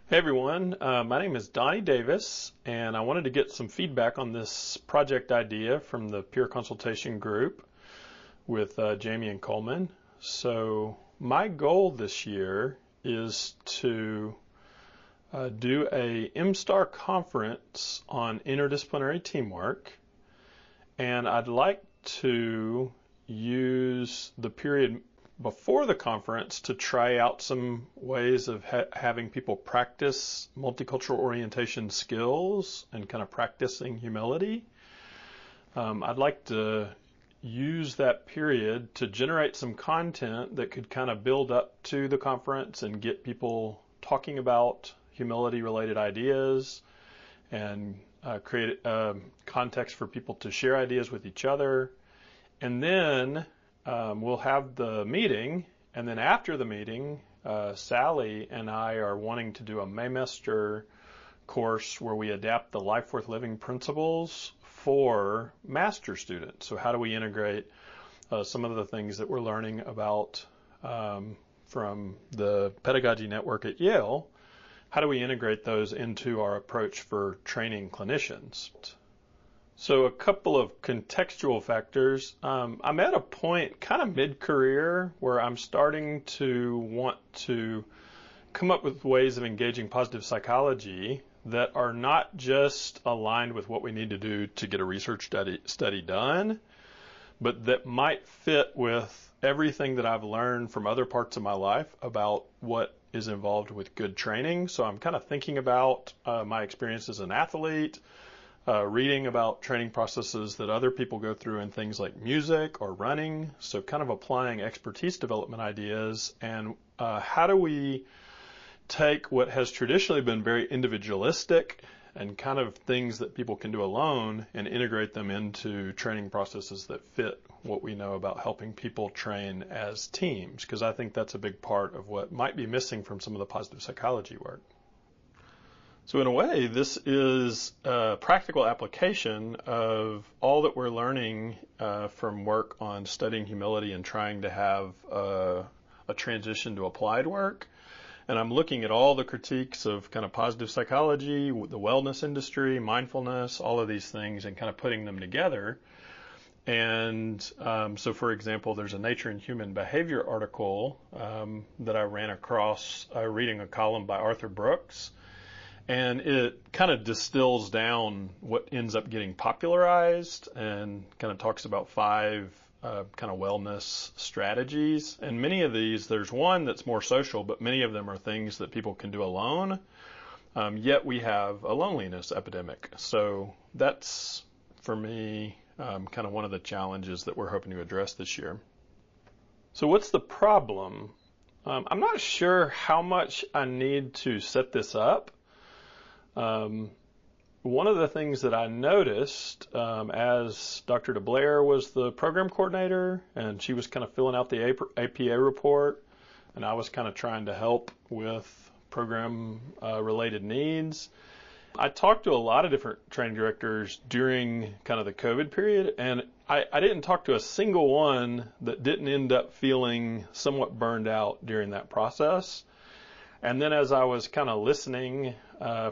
Hey everyone, my name is Donnie Davis, and I wanted to get some feedback on this project idea from the peer consultation group with Jamie and Coleman. So my goal this year is to do a MSTAR conference on interdisciplinary teamwork, and I'd like to use the period before the conference to try out some ways of having people practice multicultural orientation skills and kind of practicing humility. I'd like to use that period to generate some content that could kind of build up to the conference and get people talking about humility-related ideas and create a context for people to share ideas with each other. And then we'll have the meeting, and then after the meeting, Sally and I are wanting to do a Maymester course where we adapt the Life Worth Living principles for master students. So how do we integrate some of the things that we're learning about from the Pedagogy Network at Yale? How do we integrate those into our approach for training clinicians? So a couple of contextual factors. I'm at a point kind of mid-career where I'm starting to want to come up with ways of engaging positive psychology that are not just aligned with what we need to do to get a research study done, but that might fit with everything that I've learned from other parts of my life about what is involved with good training. So I'm kind of thinking about my experience as an athlete, reading about training processes that other people go through in things like music or running. So kind of applying expertise development ideas, and how do we take what has traditionally been very individualistic and kind of things that people can do alone and integrate them into training processes that fit what we know about helping people train as teams, because I think that's a big part of what might be missing from some of the positive psychology work. So in a way, this is a practical application of all that we're learning from work on studying humility and trying to have a transition to applied work. And I'm looking at all the critiques of kind of positive psychology, the wellness industry, mindfulness, all of these things, and kind of putting them together. And so, for example, there's a Nature and Human Behavior article that I ran across reading a column by Arthur Brooks. And it kind of distills down what ends up getting popularized and kind of talks about 5 kind of wellness strategies. And many of these, there's one that's more social, but many of them are things that people can do alone. Yet we have a loneliness epidemic. So that's, for me, kind of one of the challenges that we're hoping to address this year. So what's the problem? I'm not sure how much I need to set this up. One of the things that I noticed as Dr. DeBlair was the program coordinator, and she was kind of filling out the APA report, and I was kind of trying to help with program related needs. I talked to a lot of different training directors during kind of the COVID period, and I didn't talk to a single one that didn't end up feeling somewhat burned out during that process. And then as I was kind of listening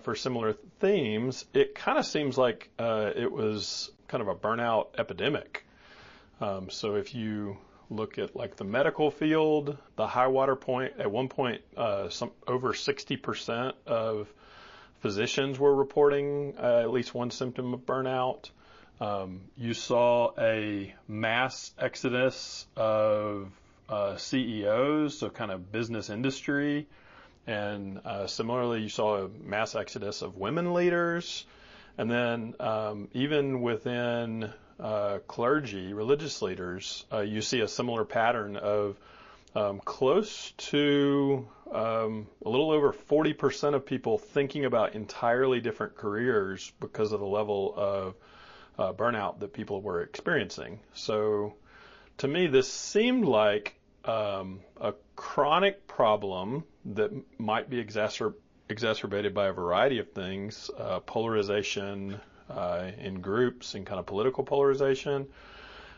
for similar themes, it kind of seems like it was kind of a burnout epidemic. So if you look at like the medical field, the high water point, at one point over 60% of physicians were reporting at least one symptom of burnout. You saw a mass exodus of CEOs, so kind of business industry. And similarly, you saw a mass exodus of women leaders. And then even within clergy, religious leaders, you see a similar pattern of close to a little over 40% of people thinking about entirely different careers because of the level of burnout that people were experiencing. So to me, this seemed like a chronic problem that might be exacerbated by a variety of things, polarization in groups and kind of political polarization,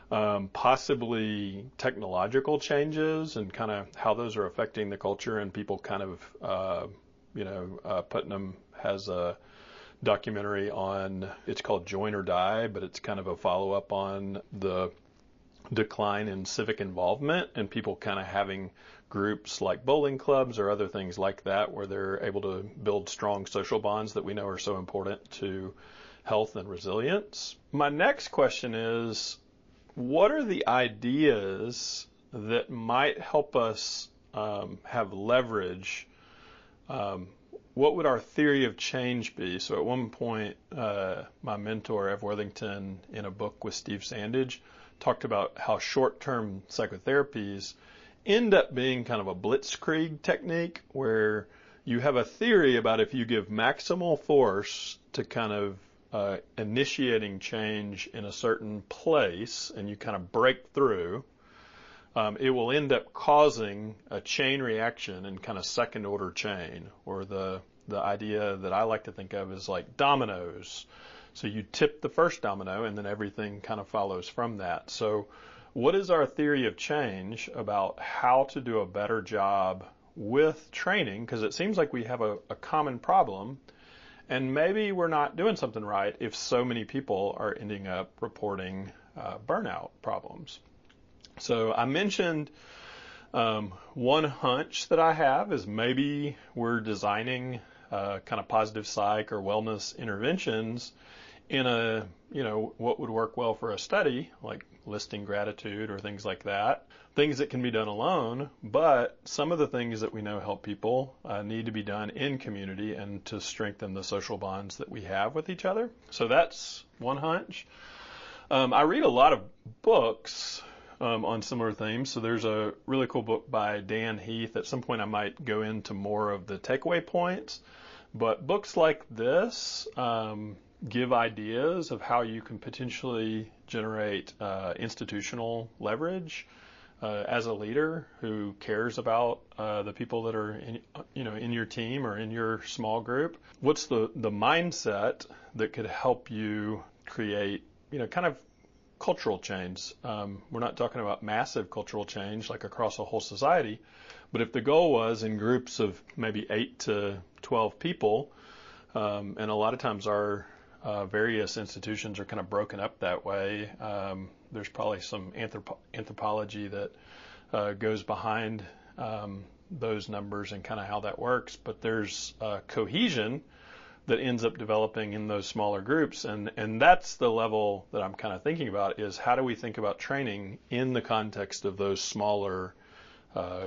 possibly technological changes and kind of how those are affecting the culture and people kind of Putnam has a documentary on, it's called Join or Die, but it's kind of a follow-up on the decline in civic involvement and people kind of having groups like bowling clubs or other things like that where they're able to build strong social bonds that we know are so important to health and resilience. My next question is, what are the ideas that might help us have leverage? What would our theory of change be? So at one point, my mentor, Ev Worthington, in a book with Steve Sandage, talked about how short-term psychotherapies end up being kind of a blitzkrieg technique where you have a theory about if you give maximal force to kind of initiating change in a certain place and you kind of break through, it will end up causing a chain reaction and kind of second order chain, or the idea that I like to think of is like dominoes. So you tip the first domino and then everything kind of follows from that. So what is our theory of change about how to do a better job with training? Because it seems like we have a common problem, and maybe we're not doing something right if so many people are ending up reporting burnout problems. So I mentioned one hunch that I have is maybe we're designing kind of positive psych or wellness interventions in what would work well for a study, like listing gratitude or things like that, things that can be done alone, but some of the things that we know help people need to be done in community and to strengthen the social bonds that we have with each other. So that's one hunch. I read a lot of books on similar themes. So there's a really cool book by Dan Heath. At some point I might go into more of the takeaway points, but books like this give ideas of how you can potentially generate institutional leverage as a leader who cares about the people that are in your team or in your small group. What's the mindset that could help you create kind of cultural change? We're not talking about massive cultural change like across a whole society, but if the goal was in groups of maybe 8 to 12 people, and a lot of times our various institutions are kind of broken up that way. There's probably some anthropology that goes behind those numbers and kind of how that works, but there's cohesion that ends up developing in those smaller groups, and that's the level that I'm kind of thinking about, is how do we think about training in the context of those smaller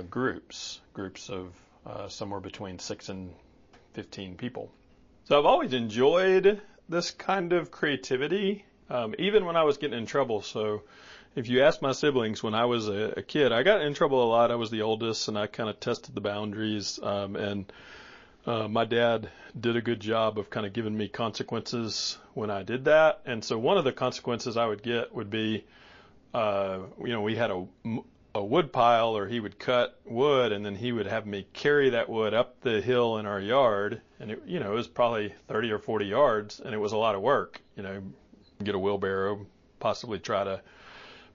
groups of somewhere between 6 and 15 people. So I've always enjoyed this kind of creativity, even when I was getting in trouble. So if you ask my siblings, when I was a kid, I got in trouble a lot. I was the oldest, and I kind of tested the boundaries, and my dad did a good job of kind of giving me consequences when I did that. And so one of the consequences I would get would be, we had a wood pile, or he would cut wood, and then he would have me carry that wood up the hill in our yard, and it was probably 30 or 40 yards, and it was a lot of work, get a wheelbarrow, possibly try to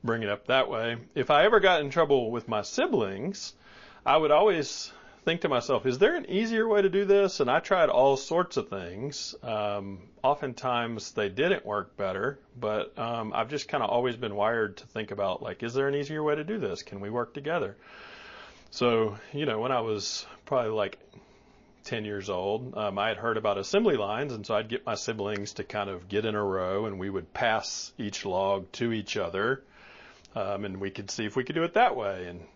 bring it up that way. If I ever got in trouble with my siblings, I would always think to myself, is there an easier way to do this? And I tried all sorts of things. Oftentimes they didn't work better, but I've just kind of always been wired to think about, like, is there an easier way to do this? Can we work together? So, when I was probably like 10 years old, I had heard about assembly lines, and so I'd get my siblings to kind of get in a row, and we would pass each log to each other, and we could see if we could do it that way. And,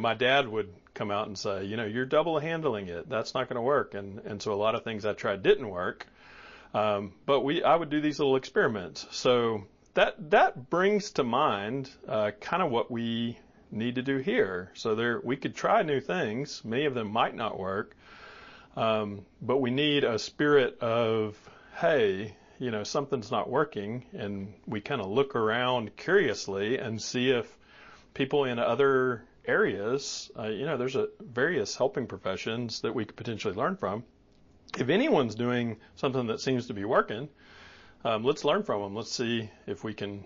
my dad would come out and say, you're double handling it. That's not going to work. And so a lot of things I tried didn't work. But I would do these little experiments. So that brings to mind kind of what we need to do here. So we could try new things. Many of them might not work. But we need a spirit of, hey, something's not working, and we kind of look around curiously and see if people in other areas, there's various helping professions that we could potentially learn from. If anyone's doing something that seems to be working, let's learn from them. Let's see if we can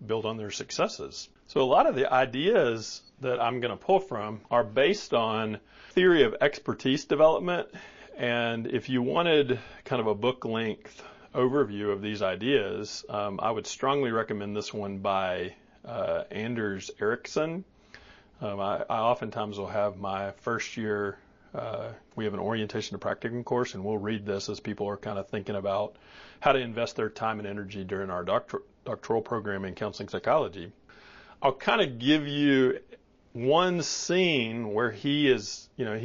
build on their successes. So a lot of the ideas that I'm going to pull from are based on theory of expertise development. And if you wanted kind of a book length overview of these ideas, I would strongly recommend this one by Anders Ericsson. I oftentimes will have my first year, we have an orientation to practicum course, and we'll read this as people are kind of thinking about how to invest their time and energy during our doctoral program in counseling psychology. I'll kind of give you one scene where he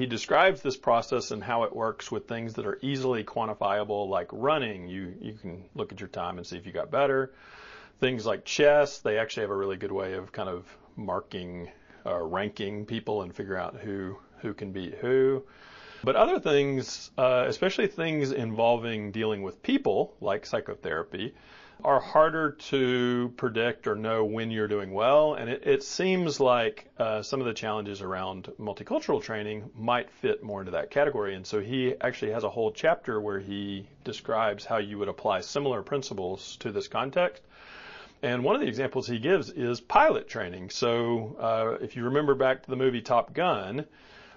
describes this process and how it works with things that are easily quantifiable, like running. You can look at your time and see if you got better. Things like chess, they actually have a really good way of kind of marking ranking people and figure out who can beat who. But other things, especially things involving dealing with people, like psychotherapy, are harder to predict or know when you're doing well. And it seems like some of the challenges around multicultural training might fit more into that category. And so he actually has a whole chapter where he describes how you would apply similar principles to this context. And one of the examples he gives is pilot training. So if you remember back to the movie Top Gun,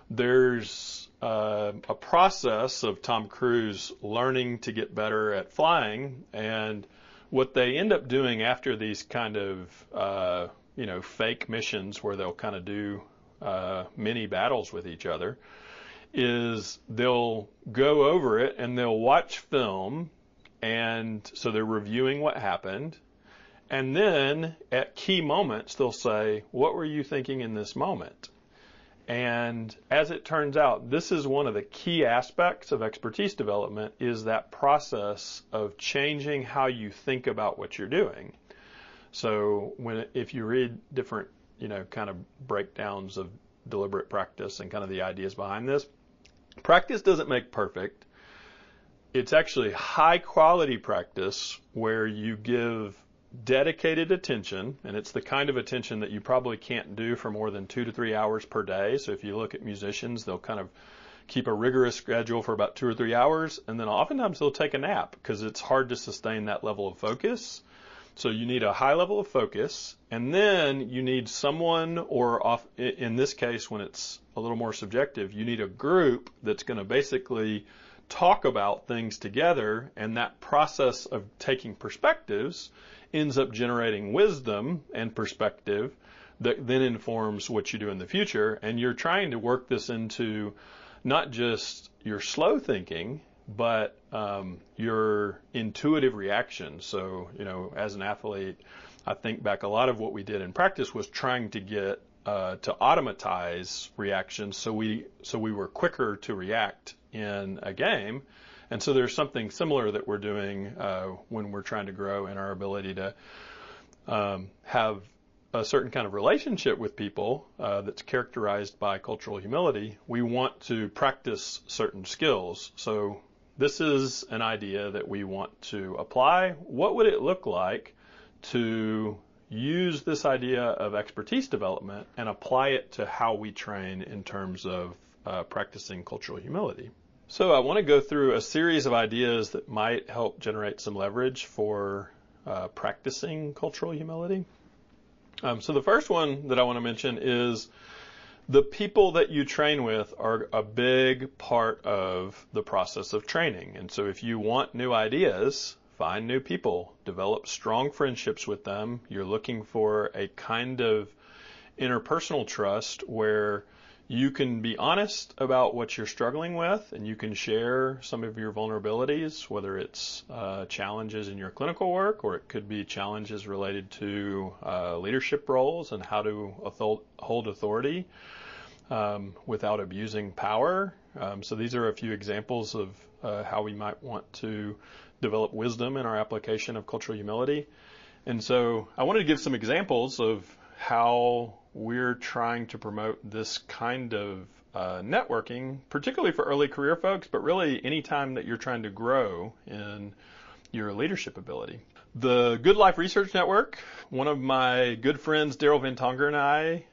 there's a process of Tom Cruise learning to get better at flying. And what they end up doing after these kind of, fake missions where they'll kind of do mini battles with each other is they'll go over it and they'll watch film. And so they're reviewing what happened. And then at key moments, they'll say, what were you thinking in this moment? And as it turns out, this is one of the key aspects of expertise development, is that process of changing how you think about what you're doing. So if you read different, kind of breakdowns of deliberate practice and kind of the ideas behind this, practice doesn't make perfect. It's actually high quality practice where you give dedicated attention, and it's the kind of attention that you probably can't do for more than 2 to 3 hours per day. So if you look at musicians, they'll kind of keep a rigorous schedule for about 2 or 3 hours, and then oftentimes they'll take a nap because it's hard to sustain that level of focus. So you need a high level of focus, and then you need someone, or in this case, when it's a little more subjective, you need a group that's going to basically talk about things together, and that process of taking perspectives ends up generating wisdom and perspective that then informs what you do in the future. And you're trying to work this into not just your slow thinking, but your intuitive reaction. So, as an athlete, I think back, a lot of what we did in practice was trying to get to automatize reactions so we were quicker to react in a game. And so there's something similar that we're doing when we're trying to grow in our ability to have a certain kind of relationship with people that's characterized by cultural humility. We want to practice certain skills. So this is an idea that we want to apply. What would it look like to use this idea of expertise development and apply it to how we train in terms of practicing cultural humility? So I want to go through a series of ideas that might help generate some leverage for practicing cultural humility. So the first one that I want to mention is the people that you train with are a big part of the process of training. And so if you want new ideas, find new people, develop strong friendships with them. You're looking for a kind of interpersonal trust where you can be honest about what you're struggling with, and you can share some of your vulnerabilities, whether it's challenges in your clinical work, or it could be challenges related to leadership roles and how to hold authority without abusing power. So these are a few examples of how we might want to develop wisdom in our application of cultural humility. And so I wanted to give some examples of how we're trying to promote this kind of networking, particularly for early career folks, but really any time that you're trying to grow in your leadership ability. The Good Life Research Network, one of my good friends, Daryl Van Tonger, and I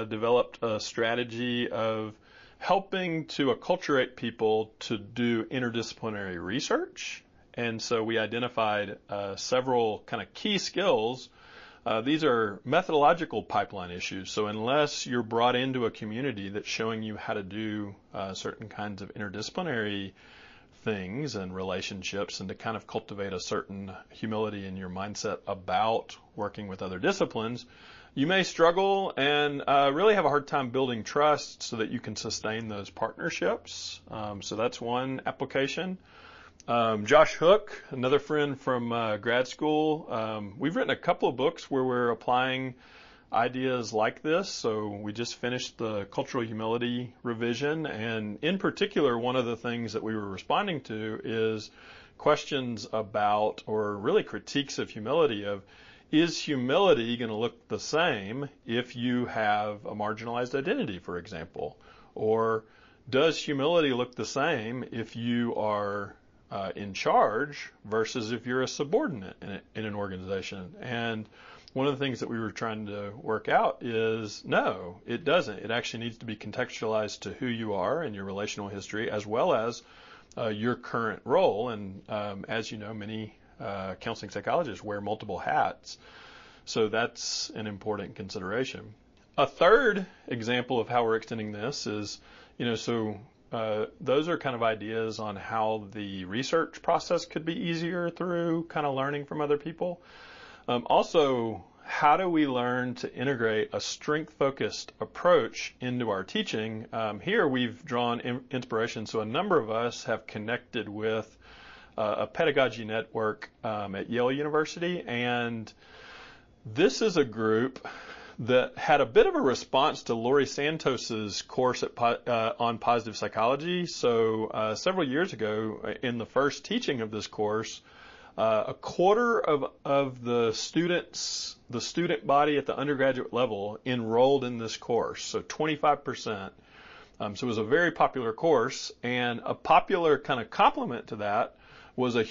developed a strategy of helping to acculturate people to do interdisciplinary research. And so we identified several kind of key skills These are methodological pipeline issues. So unless you're brought into a community that's showing you how to do certain kinds of interdisciplinary things and relationships and to kind of cultivate a certain humility in your mindset about working with other disciplines, you may struggle and really have a hard time building trust so that you can sustain those partnerships. So that's one application. Josh Hook, another friend from grad school, we've written a couple of books where we're applying ideas like this. So we just finished the cultural humility revision, and in particular, one of the things that we were responding to is questions about, or really critiques of humility of, is humility going to look the same if you have a marginalized identity, for example? Or does humility look the same if you are in charge versus if you're a subordinate in an organization? And one of the things that we were trying to work out is no, it doesn't. It actually needs to be contextualized to who you are and your relational history, as well as your current role. And as you know, many counseling psychologists wear multiple hats. So that's an important consideration. A third example of how we're extending this is, those are kind of ideas on how the research process could be easier through kind of learning from other people. Also, how do we learn to integrate a strength-focused approach into our teaching? Here we've drawn inspiration. So a number of us have connected with a pedagogy network at Yale University, and this is a group that had a bit of a response to Laurie Santos's course on positive psychology. So several years ago, in the first teaching of this course, a quarter of the student body at the undergraduate level enrolled in this course, so 25%. So it was a very popular course, and a popular kind of complement to that was a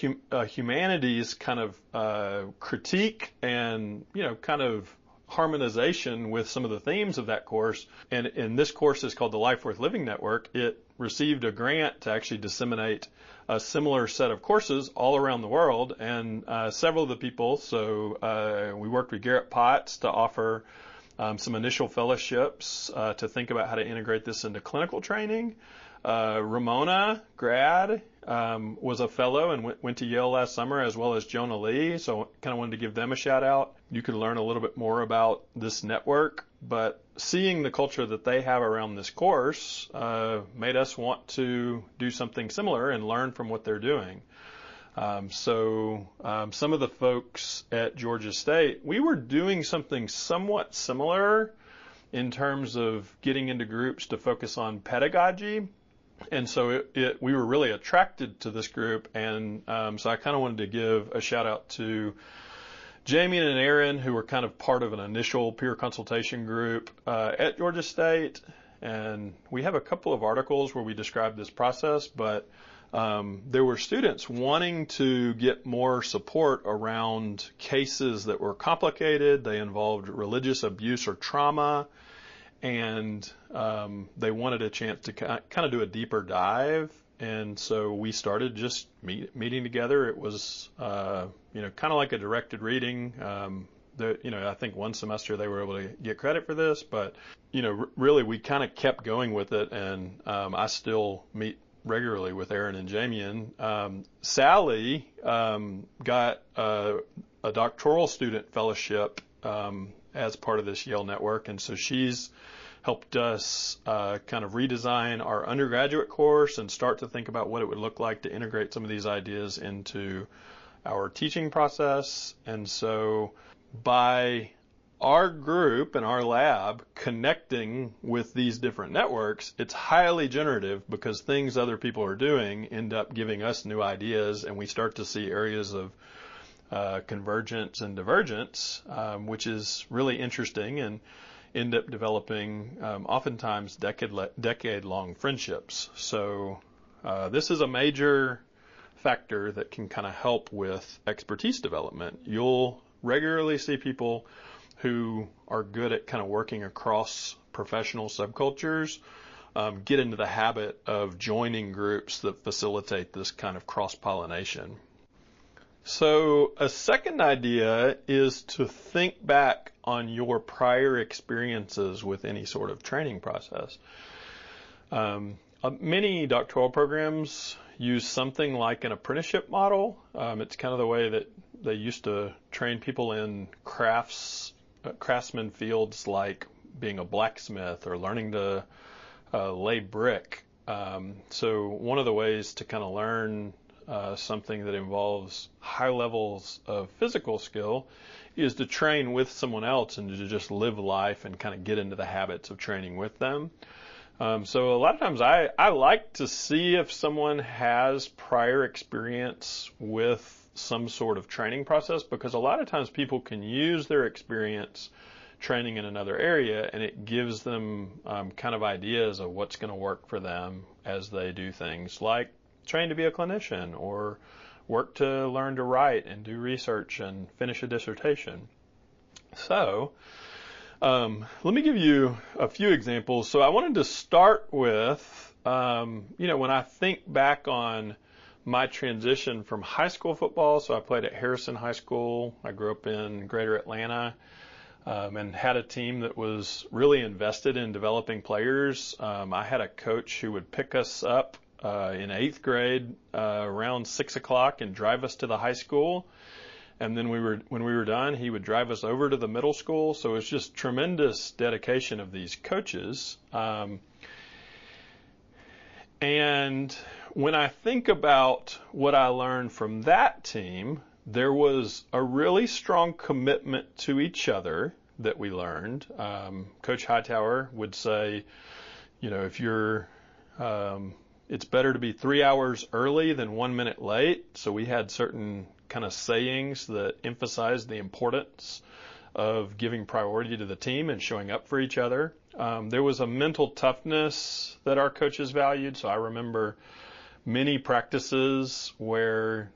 humanities kind of critique and, kind of harmonization with some of the themes of that course. And this course is called the Life Worth Living Network. It received a grant to actually disseminate a similar set of courses all around the world, and several of the people, so we worked with Garrett Potts to offer some initial fellowships to think about how to integrate this into clinical training. Ramona, grad, was a fellow and went to Yale last summer, as well as Jonah Lee, so kind of wanted to give them a shout out. You could learn a little bit more about this network, but seeing the culture that they have around this course made us want to do something similar and learn from what they're doing. So some of the folks at Georgia State, we were doing something somewhat similar in terms of getting into groups to focus on pedagogy. And so we were really attracted to this group, and so I kind of wanted to give a shout out to Jamie and Aaron, who were kind of part of an initial peer consultation group at Georgia State. And we have a couple of articles where we describe this process, but there were students wanting to get more support around cases that were complicated. They involved religious abuse or trauma, and they wanted a chance to kind of do a deeper dive. And so we started just meeting together. It was, kind of like a directed reading. I think one semester they were able to get credit for this, but, really we kind of kept going with it. And I still meet regularly with Aaron and Jamie. And Sally got a doctoral student fellowship as part of this Yale network. And so she's helped us kind of redesign our undergraduate course and start to think about what it would look like to integrate some of these ideas into our teaching process. And so by our group and our lab connecting with these different networks, it's highly generative because things other people are doing end up giving us new ideas, and we start to see areas of convergence and divergence, which is really interesting, and end up developing oftentimes decade-long friendships. So this is a major factor that can kind of help with expertise development. You'll regularly see people who are good at kind of working across professional subcultures get into the habit of joining groups that facilitate this kind of cross-pollination. So a second idea is to think back on your prior experiences with any sort of training process. Many doctoral programs use something like an apprenticeship model. It's kind of the way that they used to train people in craftsman fields like being a blacksmith or learning to lay brick. So one of the ways to kind of learn something that involves high levels of physical skill is to train with someone else and to just live life and kind of get into the habits of training with them. So a lot of times I like to see if someone has prior experience with some sort of training process, because a lot of times people can use their experience training in another area and it gives them kind of ideas of what's going to work for them as they do things like train to be a clinician or work to learn to write and do research and finish a dissertation. So let me give you a few examples. So I wanted to start with, when I think back on my transition from high school football. So I played at Harrison High School. I grew up in Greater Atlanta and had a team that was really invested in developing players. I had a coach who would pick us up in 8th grade around 6 o'clock and drive us to the high school. And then when we were done, he would drive us over to the middle school. So it was just tremendous dedication of these coaches. And when I think about what I learned from that team, there was a really strong commitment to each other that we learned. Coach Hightower would say, if you're it's better to be 3 hours early than 1 minute late. So we had certain kind of sayings that emphasized the importance of giving priority to the team and showing up for each other. There was a mental toughness that our coaches valued. So I remember many practices where,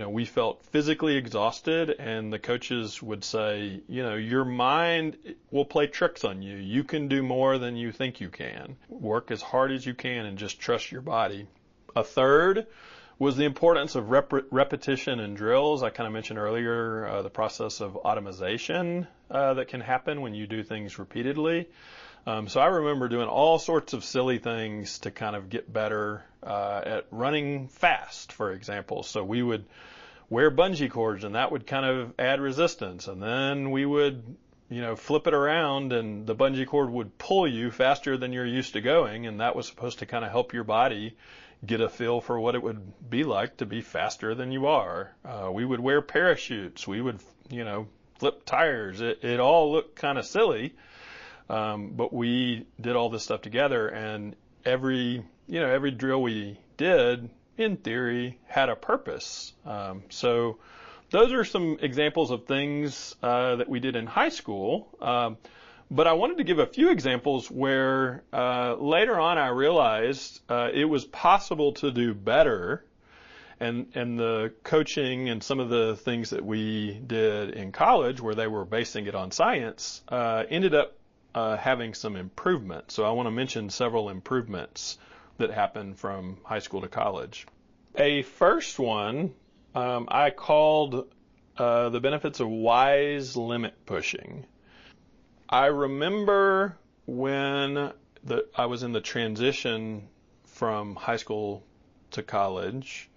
we felt physically exhausted and the coaches would say, your mind will play tricks on you. You can do more than you think you can. Work as hard as you can and just trust your body. A third was the importance of repetition and drills. I kind of mentioned earlier the process of automation that can happen when you do things repeatedly. So I remember doing all sorts of silly things to kind of get better at running fast, for example. So we would wear bungee cords and that would kind of add resistance. And then we would, flip it around and the bungee cord would pull you faster than you're used to going. And that was supposed to kind of help your body get a feel for what it would be like to be faster than you are. We would wear parachutes. We would, flip tires. It all looked kind of silly. But we did all this stuff together, and every drill we did, in theory, had a purpose. So those are some examples of things that we did in high school. But I wanted to give a few examples where later on I realized it was possible to do better. And the coaching and some of the things that we did in college where they were basing it on science ended up having some improvement. So I want to mention several improvements that happened from high school to college. A first one I called the benefits of wise limit pushing. I remember when I was in the transition from high school to college,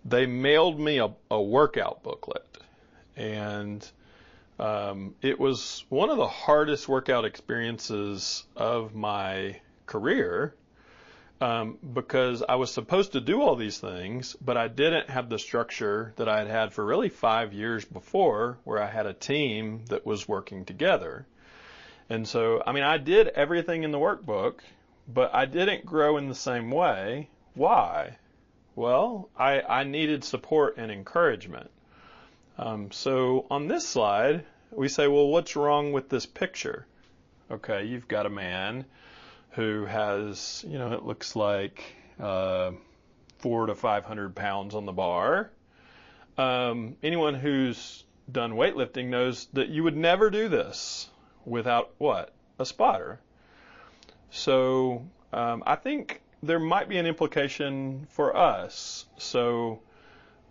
they mailed me a workout booklet, and it was one of the hardest workout experiences of my career because I was supposed to do all these things, but I didn't have the structure that I had had for really 5 years before, where I had a team that was working together. And so, I did everything in the workbook, but I didn't grow in the same way. Why? Well, I needed support and encouragement. So on this slide, we say, well, what's wrong with this picture? Okay, you've got a man who has, it looks like 400 to 500 pounds on the bar. Anyone who's done weightlifting knows that you would never do this without what? A spotter. So I think there might be an implication for us. So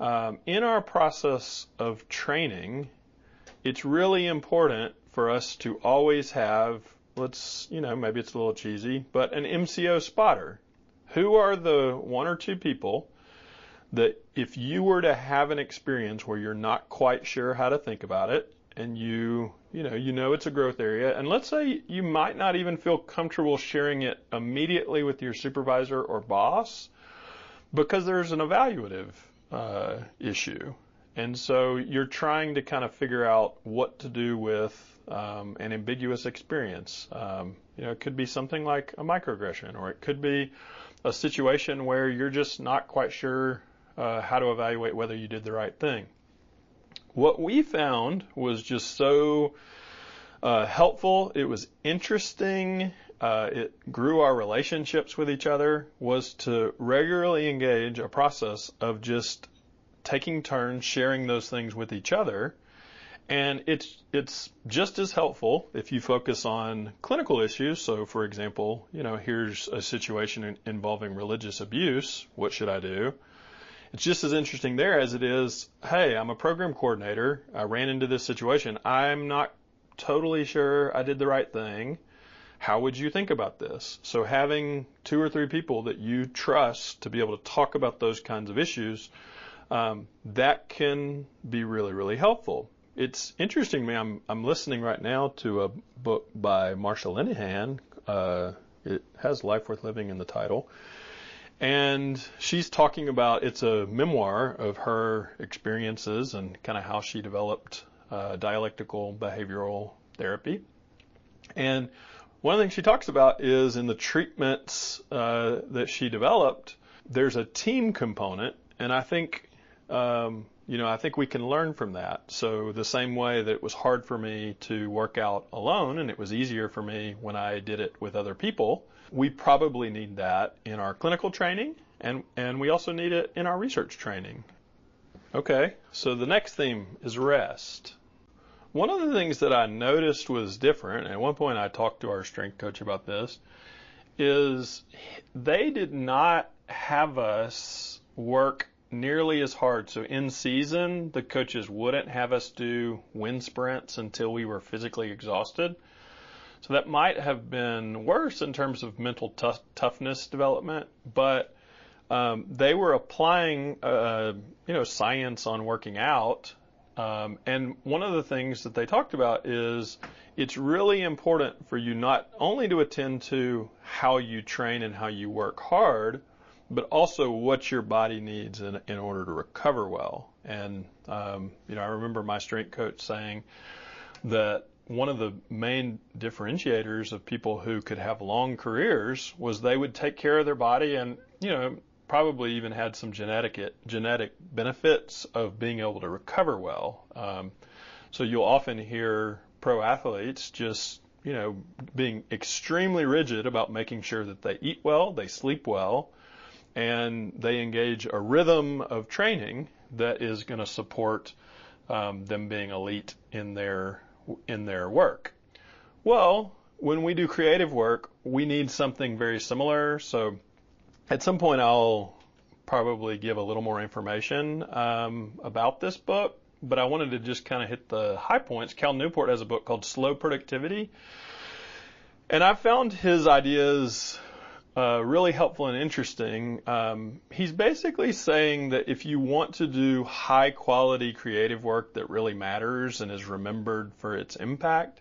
in our process of training, it's really important for us to always have, maybe it's a little cheesy, but an MCO spotter. Who are the one or two people that if you were to have an experience where you're not quite sure how to think about it, and you know it's a growth area, and let's say you might not even feel comfortable sharing it immediately with your supervisor or boss because there's an evaluative issue. And so you're trying to kind of figure out what to do with an ambiguous experience. It could be something like a microaggression, or it could be a situation where you're just not quite sure how to evaluate whether you did the right thing. What we found was just so helpful. It was interesting. It grew our relationships with each other, was to regularly engage a process of just taking turns sharing those things with each other. And it's just as helpful if you focus on clinical issues. So for example, here's a situation involving religious abuse. What should I do? It's just as interesting there as it is, hey, I'm a program coordinator. I ran into this situation. I'm not totally sure I did the right thing. How would you think about this? So having 2 or 3 people that you trust to be able to talk about those kinds of issues, that can be really, really helpful. It's interesting to me. I'm listening right now to a book by Marsha Linehan. It has Life Worth Living in the title. And she's talking about, it's a memoir of her experiences and kind of how she developed dialectical behavioral therapy. And one of the things she talks about is in the treatments that she developed, there's a team component. And I think, I think we can learn from that. So the same way that it was hard for me to work out alone, and it was easier for me when I did it with other people, we probably need that in our clinical training, and we also need it in our research training. Okay, so the next theme is rest. One of the things that I noticed was different, and at one point I talked to our strength coach about this, is they did not have us work nearly as hard. So in season, the coaches wouldn't have us do wind sprints until we were physically exhausted. So that might have been worse in terms of mental toughness development, but they were applying, science on working out. And one of the things that they talked about is it's really important for you not only to attend to how you train and how you work hard, but also what your body needs in order to recover well. And, I remember my strength coach saying that one of the main differentiators of people who could have long careers was they would take care of their body and, probably even had some genetic benefits of being able to recover well. So you'll often hear pro athletes just, being extremely rigid about making sure that they eat well, they sleep well, and they engage a rhythm of training that is going to support them being elite in their work. Well, when we do creative work, we need something very similar. So at some point, I'll probably give a little more information about this book, but I wanted to just kind of hit the high points. Cal Newport has a book called Slow Productivity, and I found his ideas really helpful and interesting. He's basically saying that if you want to do high quality creative work that really matters and is remembered for its impact,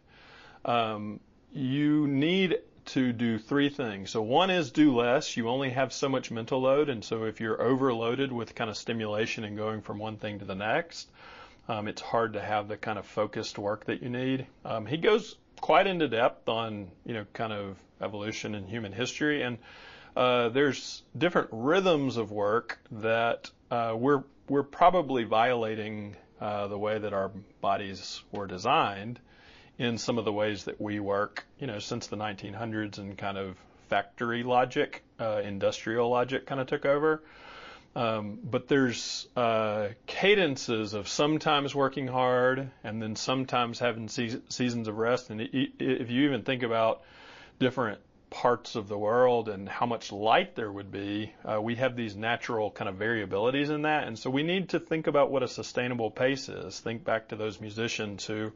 you need to do 3 things. So one is do less. You only have so much mental load, and so if you're overloaded with kind of stimulation and going from one thing to the next, it's hard to have the kind of focused work that you need. He goes quite into depth on, kind of evolution and human history, and there's different rhythms of work that we're probably violating the way that our bodies were designed in some of the ways that we work, since the 1900s, and kind of factory logic, industrial logic kind of took over. But there's cadences of sometimes working hard and then sometimes having seasons of rest. And if you even think about different parts of the world and how much light there would be, we have these natural kind of variabilities in that. And so we need to think about what a sustainable pace is. Think back to those musicians who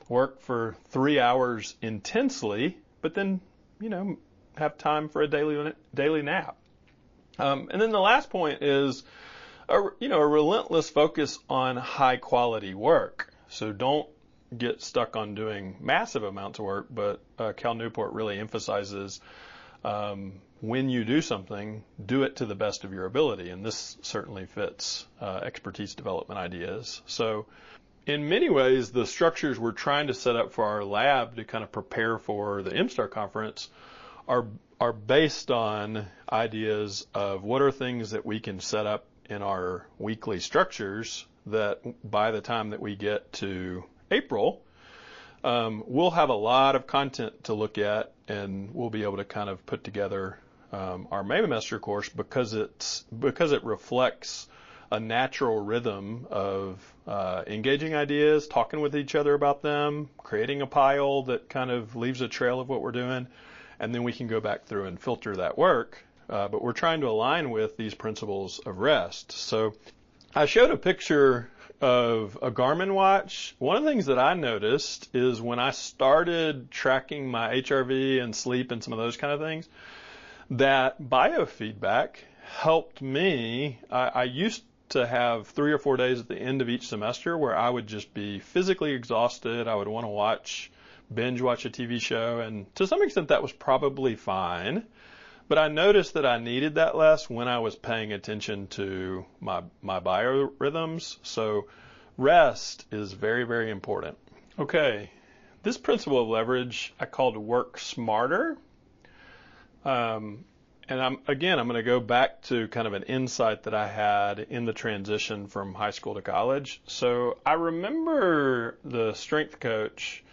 work for 3 hours intensely, but then, have time for a daily nap. And then the last point is, a relentless focus on high quality work. So don't get stuck on doing massive amounts of work, but Cal Newport really emphasizes when you do something, do it to the best of your ability. And this certainly fits expertise development ideas. So in many ways, the structures we're trying to set up for our lab to kind of prepare for the MSTAR conference are based on ideas of what are things that we can set up in our weekly structures that by the time that we get to April, we'll have a lot of content to look at, and we'll be able to kind of put together our May semester course because it reflects a natural rhythm of engaging ideas, talking with each other about them, creating a pile that kind of leaves a trail of what we're doing, and then we can go back through and filter that work. But we're trying to align with these principles of rest. So I showed a picture of a Garmin watch. One of the things that I noticed is when I started tracking my HRV and sleep and some of those kind of things, that biofeedback helped me. I used to have 3 or 4 days at the end of each semester where I would just be physically exhausted. I would want to binge watch a TV show, and to some extent that was probably fine. But I noticed that I needed that less when I was paying attention to my biorhythms. So rest is very, very important. Okay, this principle of leverage I called work smarter. And I'm going to go back to kind of an insight that I had in the transition from high school to college. So I remember the strength coach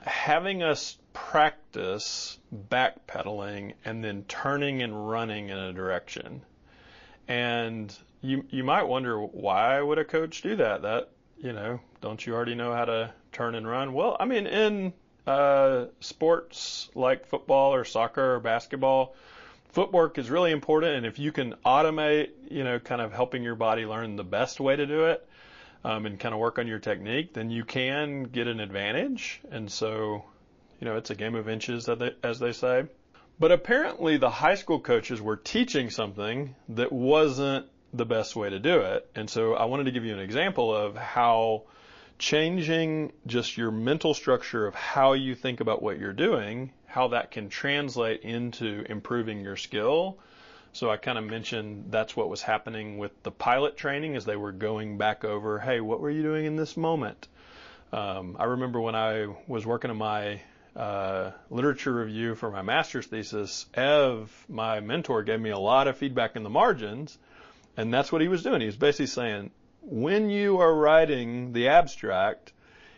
having us practice backpedaling and then turning and running in a direction. And you might wonder, why would a coach do that? Don't you already know how to turn and run? Well, I mean, in sports like football or soccer or basketball, footwork is really important. And if you can automate, kind of helping your body learn the best way to do it, and kind of work on your technique, then you can get an advantage. And so, it's a game of inches, as they say. But apparently the high school coaches were teaching something that wasn't the best way to do it. And so I wanted to give you an example of how changing just your mental structure of how you think about what you're doing, how that can translate into improving your skill. So I kind of mentioned that's what was happening with the pilot training as they were going back over, hey, what were you doing in this moment? I remember when I was working on my literature review for my master's thesis, Ev, my mentor, gave me a lot of feedback in the margins, and that's what he was doing. He was basically saying, when you are writing the abstract,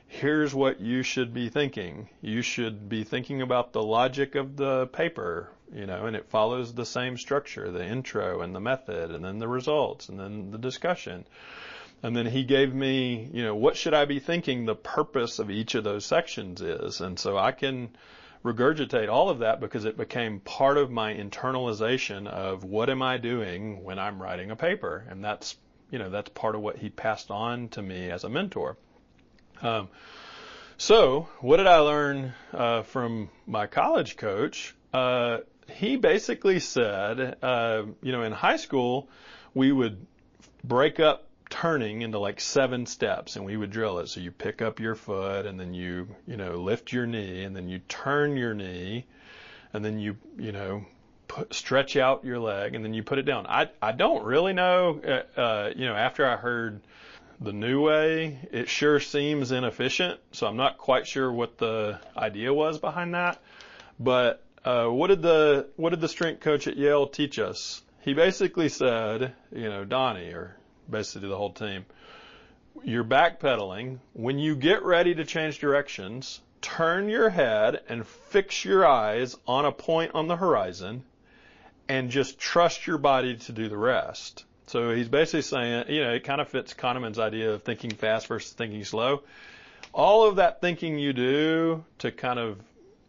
here's what you should be thinking. You should be thinking about the logic of the paper, and it follows the same structure, the intro and the method, and then the results, and then the discussion. And then he gave me, what should I be thinking the purpose of each of those sections is. And so I can regurgitate all of that because it became part of my internalization of what am I doing when I'm writing a paper. And that's part of what he passed on to me as a mentor. So what did I learn from my college coach? He basically said, in high school, we would break up turning into like 7 steps, and we would drill it. So you pick up your foot, and then you lift your knee, and then you turn your knee, and then you stretch out your leg, and then you put it down. I don't really know, after I heard the new way, it sure seems inefficient. So I'm not quite sure what the idea was behind that. But what did the strength coach at Yale teach us? He basically said, Donnie, or basically the whole team, you're backpedaling. When you get ready to change directions, turn your head and fix your eyes on a point on the horizon and just trust your body to do the rest. So he's basically saying, it kind of fits Kahneman's idea of thinking fast versus thinking slow. All of that thinking you do to kind of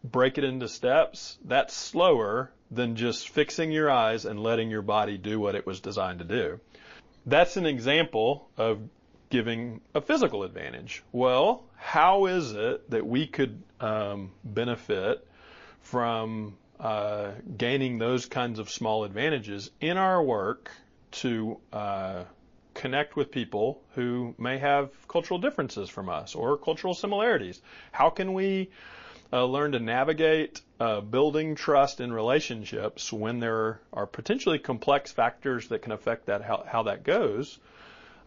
break it into steps, that's slower than just fixing your eyes and letting your body do what it was designed to do. That's an example of giving a physical advantage. Well, how is it that we could benefit from gaining those kinds of small advantages in our work to connect with people who may have cultural differences from us or cultural similarities? How can we learn to navigate building trust in relationships when there are potentially complex factors that can affect that, how that goes?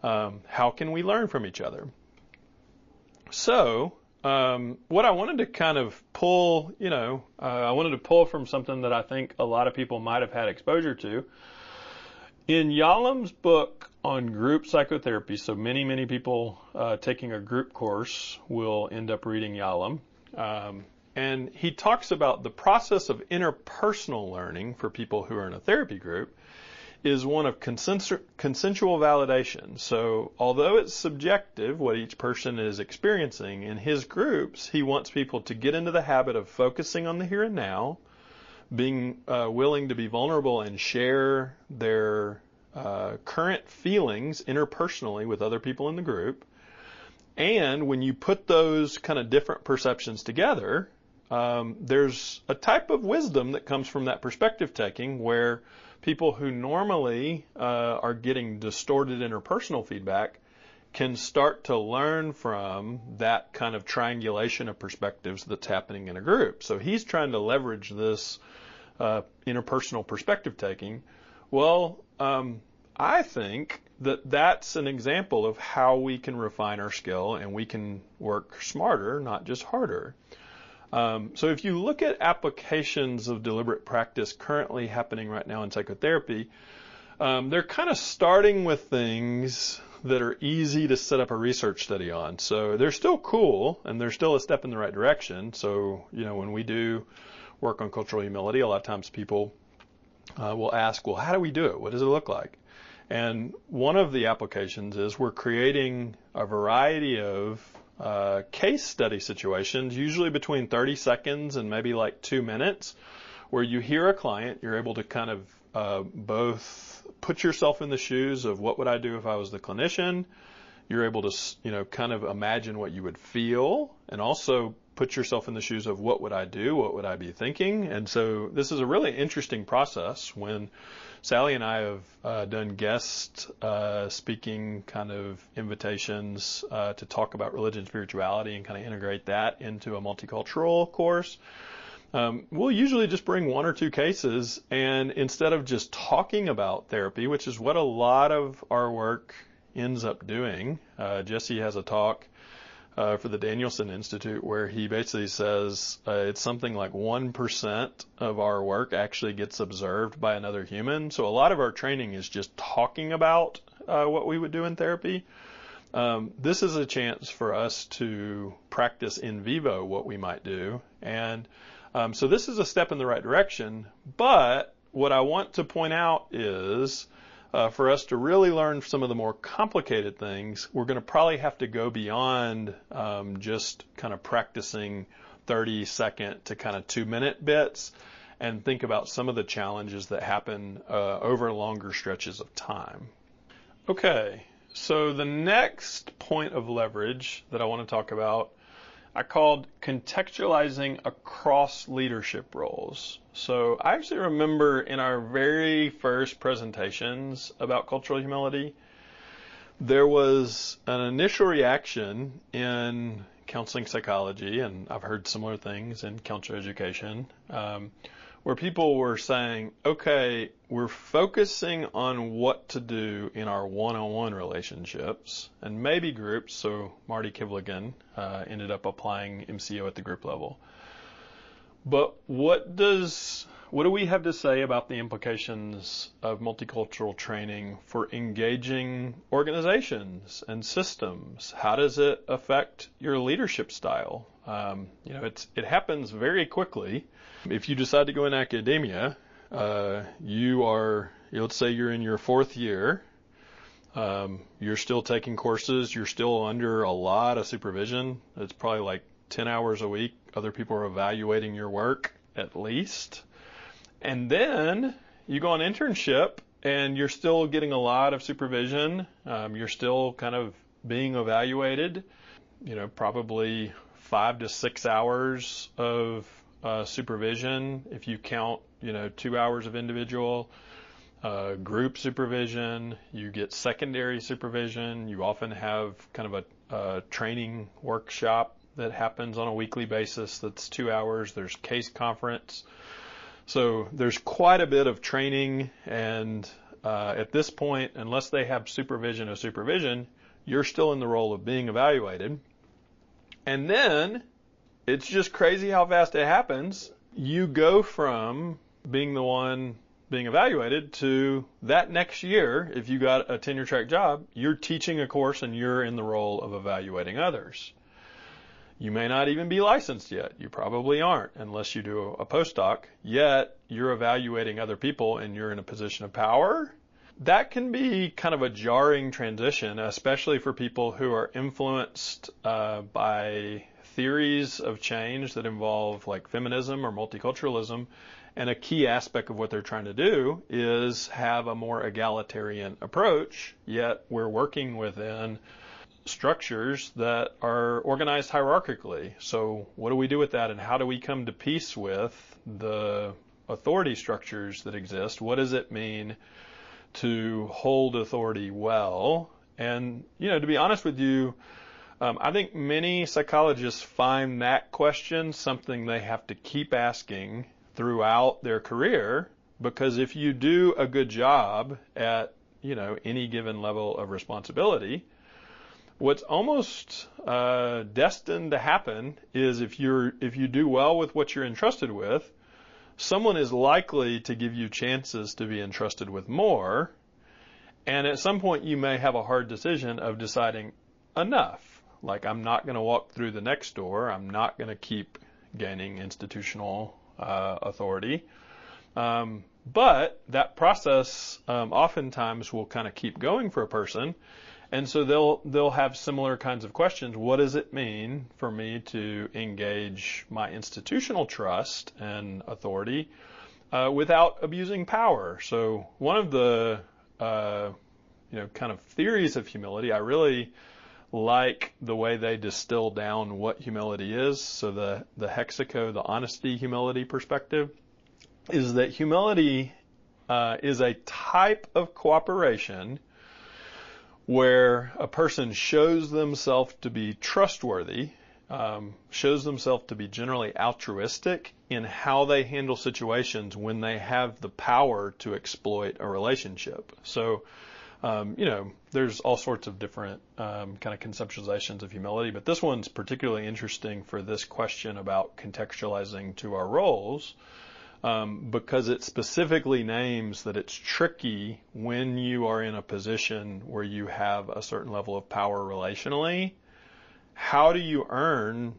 How can we learn from each other? So what I wanted to kind of pull, I wanted to pull from something that I think a lot of people might have had exposure to. In Yalom's book on group psychotherapy, so many people taking a group course will end up reading Yalom. And he talks about the process of interpersonal learning for people who are in a therapy group is one of consensual validation. So although it's subjective, what each person is experiencing, in his groups, he wants people to get into the habit of focusing on the here and now, being willing to be vulnerable and share their current feelings interpersonally with other people in the group. And when you put those kind of different perceptions together, there's a type of wisdom that comes from that perspective taking where people who normally are getting distorted interpersonal feedback can start to learn from that kind of triangulation of perspectives that's happening in a group. So he's trying to leverage this interpersonal perspective taking. Well, I think that that's an example of how we can refine our skill and we can work smarter, not just harder. So if you look at applications of deliberate practice currently happening right now in psychotherapy, they're kind of starting with things that are easy to set up a research study on. So they're still cool and they're still a step in the right direction. So, when we do work on cultural humility, a lot of times people will ask, well, how do we do it? What does it look like? And one of the applications is we're creating a variety of case study situations, usually between 30 seconds and maybe like 2 minutes, where you hear a client, you're able to kind of both put yourself in the shoes of what would I do if I was the clinician. You're able to, kind of imagine what you would feel and also put yourself in the shoes of what would I do, what would I be thinking. And so this is a really interesting process when Sally and I have done guest speaking kind of invitations to talk about religion and spirituality and kind of integrate that into a multicultural course. We'll usually just bring 1 or 2 cases, and instead of just talking about therapy, which is what a lot of our work ends up doing, Jesse has a talk for the Danielson Institute where he basically says it's something like 1% of our work actually gets observed by another human. So a lot of our training is just talking about what we would do in therapy. This is a chance for us to practice in vivo what we might do. And so this is a step in the right direction. But what I want to point out is for us to really learn some of the more complicated things, we're going to probably have to go beyond just kind of practicing 30-second to kind of 2-minute bits and think about some of the challenges that happen over longer stretches of time. Okay, so the next point of leverage that I want to talk about I called contextualizing across leadership roles. So I actually remember in our very first presentations about cultural humility, there was an initial reaction in counseling psychology, and I've heard similar things in counselor education, where people were saying, okay, we're focusing on what to do in our one-on-one relationships and maybe groups. So Marty Kivligan ended up applying MCO at the group level. But what do we have to say about the implications of multicultural training for engaging organizations and systems? How does it affect your leadership style? It happens very quickly. If you decide to go in academia, let's say you're in your 4th year, you're still taking courses, you're still under a lot of supervision. It's probably like 10 hours a week, other people are evaluating your work at least. And then you go on internship and you're still getting a lot of supervision. You're still kind of being evaluated, probably 5 to 6 hours of supervision if you count, 2 hours of individual. Group supervision, you get secondary supervision. You often have kind of a training workshop that happens on a weekly basis that's 2 hours. There's case conference. So there's quite a bit of training, and at this point, unless they have supervision of supervision, you're still in the role of being evaluated. And then it's just crazy how fast it happens. You go from being the one being evaluated to that next year, if you got a tenure track job, you're teaching a course and you're in the role of evaluating others. You may not even be licensed yet. You probably aren't unless you do a postdoc, yet you're evaluating other people and you're in a position of power. That can be kind of a jarring transition, especially for people who are influenced by theories of change that involve like feminism or multiculturalism. And a key aspect of what they're trying to do is have a more egalitarian approach, yet we're working within structures that are organized hierarchically. So what do we do with that, and how do we come to peace with the authority structures that exist? What does it mean to hold authority well? And, to be honest with you, I think many psychologists find that question something they have to keep asking throughout their career, because if you do a good job at, any given level of responsibility, what's almost destined to happen is if you do well with what you're entrusted with, someone is likely to give you chances to be entrusted with more, and at some point you may have a hard decision of deciding enough. Like, I'm not going to walk through the next door. I'm not going to keep gaining institutional authority. But that process oftentimes will kind of keep going for a person. And so they'll have similar kinds of questions. What does it mean for me to engage my institutional trust and authority without abusing power? So one of the kind of theories of humility, I really like the way they distill down what humility is. So the Hexaco, the honesty humility perspective, is that humility is a type of cooperation where a person shows themselves to be trustworthy, shows themselves to be generally altruistic in how they handle situations when they have the power to exploit a relationship. So, there's all sorts of different kind of conceptualizations of humility, but this one's particularly interesting for this question about contextualizing to our roles, because it specifically names that it's tricky when you are in a position where you have a certain level of power relationally. How do you earn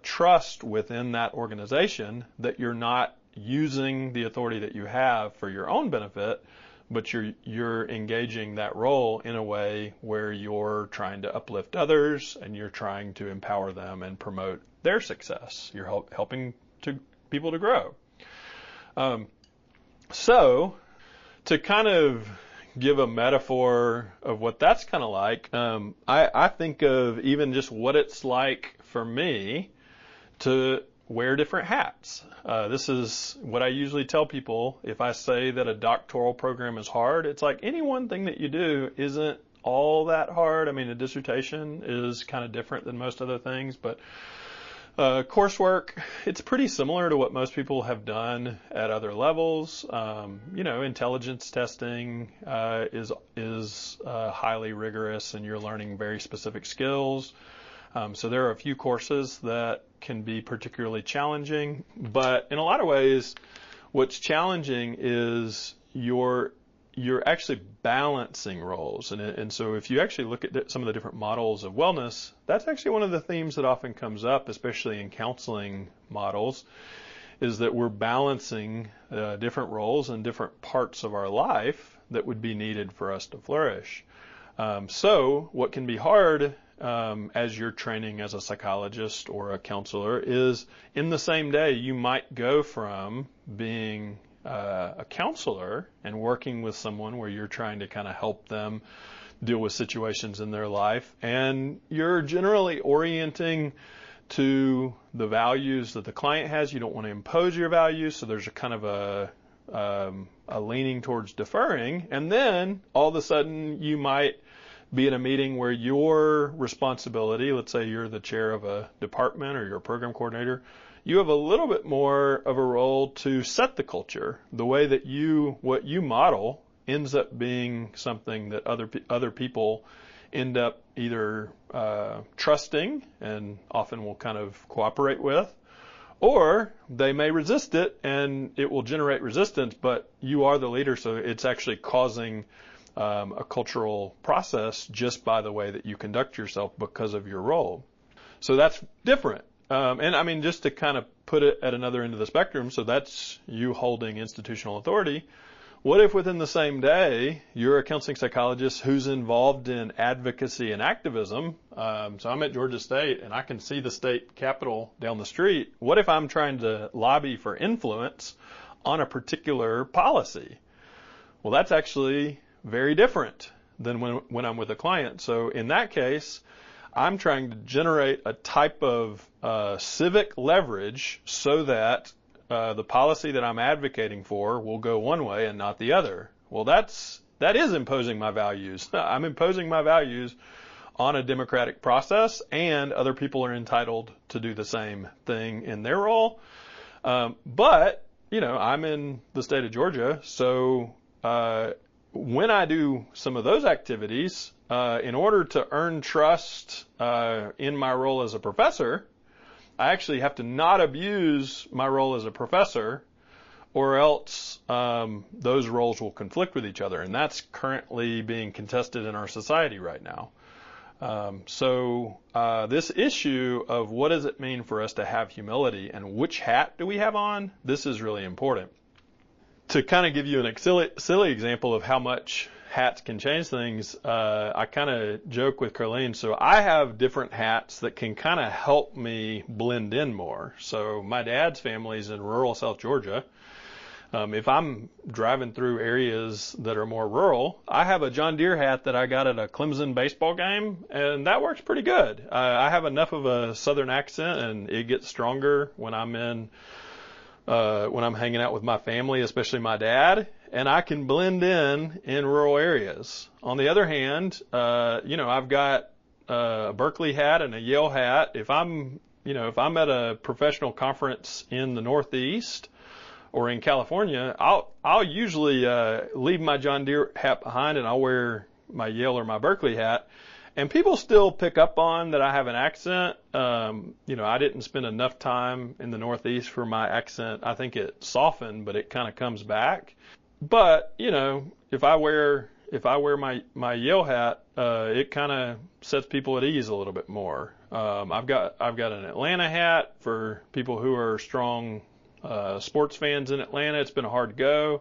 trust within that organization that you're not using the authority that you have for your own benefit, but you're engaging that role in a way where you're trying to uplift others and you're trying to empower them and promote their success. You're helping people to grow. So to kind of give a metaphor of what that's kind of like, I think of even just what it's like for me to wear different hats. This is what I usually tell people. If I say that a doctoral program is hard, it's like any one thing that you do isn't all that hard. I mean, a dissertation is kind of different than most other things, but coursework, it's pretty similar to what most people have done at other levels. Intelligence testing is highly rigorous, and you're learning very specific skills. So there are a few courses that can be particularly challenging, but in a lot of ways, what's challenging is you're actually balancing roles. And so if you actually look at some of the different models of wellness, that's actually one of the themes that often comes up, especially in counseling models, is that we're balancing different roles and different parts of our life that would be needed for us to flourish. So what can be hard as you're training as a psychologist or a counselor is in the same day you might go from being a counselor and working with someone where you're trying to kind of help them deal with situations in their life, and you're generally orienting to the values that the client has. You don't want to impose your values, so there's a kind of a leaning towards deferring, and then all of a sudden you might be in a meeting where your responsibility, let's say you're the chair of a department or you're a program coordinator, you have a little bit more of a role to set the culture. The way that what you model ends up being something that other people end up either trusting and often will kind of cooperate with, or they may resist it and it will generate resistance, but you are the leader, so it's actually causing a cultural process just by the way that you conduct yourself because of your role. So that's different. And I mean, just to kind of put it at another end of the spectrum, so that's you holding institutional authority. What if within the same day, you're a counseling psychologist who's involved in advocacy and activism? So I'm at Georgia State and I can see the state capitol down the street. What if I'm trying to lobby for influence on a particular policy? Well, that's actually very different than when I'm with a client. So in that case, I'm trying to generate a type of civic leverage so that the policy that I'm advocating for will go one way and not the other. Well, that is imposing my values. I'm imposing my values on a democratic process, and other people are entitled to do the same thing in their role. But, I'm in the state of Georgia, so when I do some of those activities, in order to earn trust in my role as a professor, I actually have to not abuse my role as a professor, or else those roles will conflict with each other. And that's currently being contested in our society right now. So this issue of what does it mean for us to have humility and which hat do we have on, this is really important. To kind of give you an silly example of how much hats can change things, I kind of joke with Carlene. So I have different hats that can kind of help me blend in more. So my dad's family's in rural South Georgia. If I'm driving through areas that are more rural, I have a John Deere hat that I got at a Clemson baseball game, and that works pretty good. I have enough of a southern accent, and it gets stronger when I'm hanging out with my family, especially my dad, and I can blend in rural areas. On the other hand, I've got a Berkeley hat and a Yale hat. If I'm at a professional conference in the Northeast or in California, I'll usually leave my John Deere hat behind and I'll wear my Yale or my Berkeley hat. And people still pick up on that I have an accent. I didn't spend enough time in the Northeast for my accent. I think it softened, but it kind of comes back. But, if I wear my Yale hat, it kind of sets people at ease a little bit more. I've got an Atlanta hat for people who are strong sports fans in Atlanta. It's been a hard go,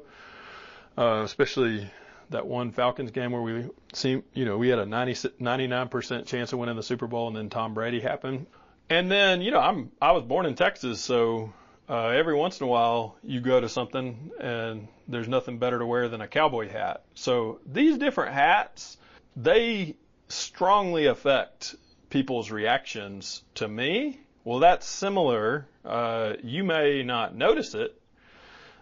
especially that one Falcons game where we had a 99% chance of winning the Super Bowl, and then Tom Brady happened. And then, I was born in Texas, so every once in a while you go to something and there's nothing better to wear than a cowboy hat. So these different hats, they strongly affect people's reactions to me. Well, that's similar. You may not notice it,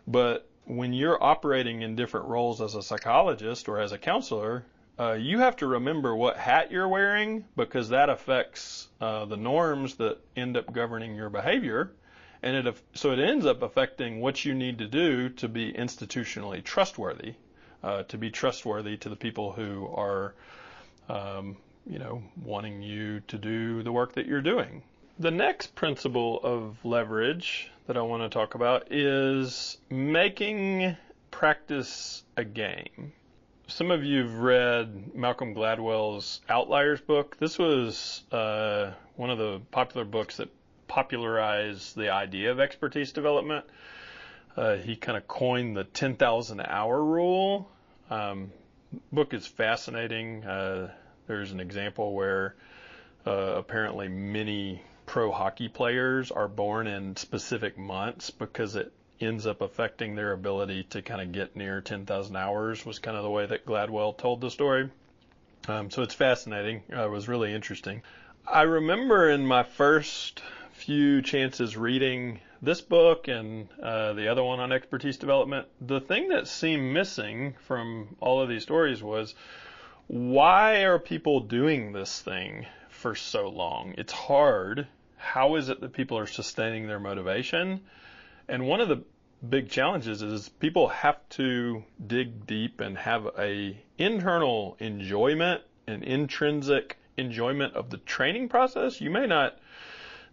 but when you're operating in different roles as a psychologist or as a counselor, you have to remember what hat you're wearing, because that affects the norms that end up governing your behavior. And so it ends up affecting what you need to do to be institutionally trustworthy, to be trustworthy to the people who are, wanting you to do the work that you're doing. The next principle of leverage that I want to talk about is making practice a game. Some of you have read Malcolm Gladwell's Outliers book. This was one of the popular books that popularized the idea of expertise development. He kind of coined the 10,000 hour rule. Book is fascinating. There's an example where apparently many pro hockey players are born in specific months because it ends up affecting their ability to kind of get near 10,000 hours, was kind of the way that Gladwell told the story. So it's fascinating. It was really interesting. I remember in my first few chances reading this book and the other one on expertise development, the thing that seemed missing from all of these stories was, why are people doing this thing for so long? It's hard. How is it that people are sustaining their motivation? And one of the big challenges is people have to dig deep and have a internal enjoyment, an intrinsic enjoyment of the training process. You may not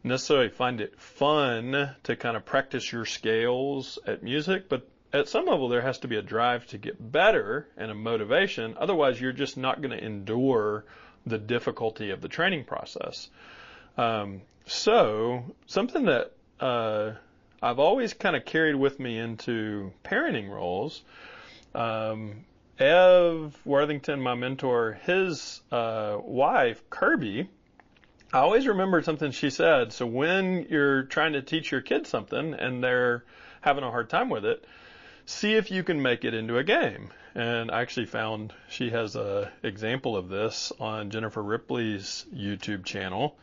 necessarily find it fun to kind of practice your scales at music, but at some level there has to be a drive to get better and a motivation. Otherwise, you're just not going to endure the difficulty of the training process. So something that I've always kind of carried with me into parenting roles. Ev Worthington, my mentor, his wife, Kirby, I always remember something she said. So when you're trying to teach your kids something and they're having a hard time with it, see if you can make it into a game. And I actually found she has an example of this on Jennifer Ripley's YouTube channel.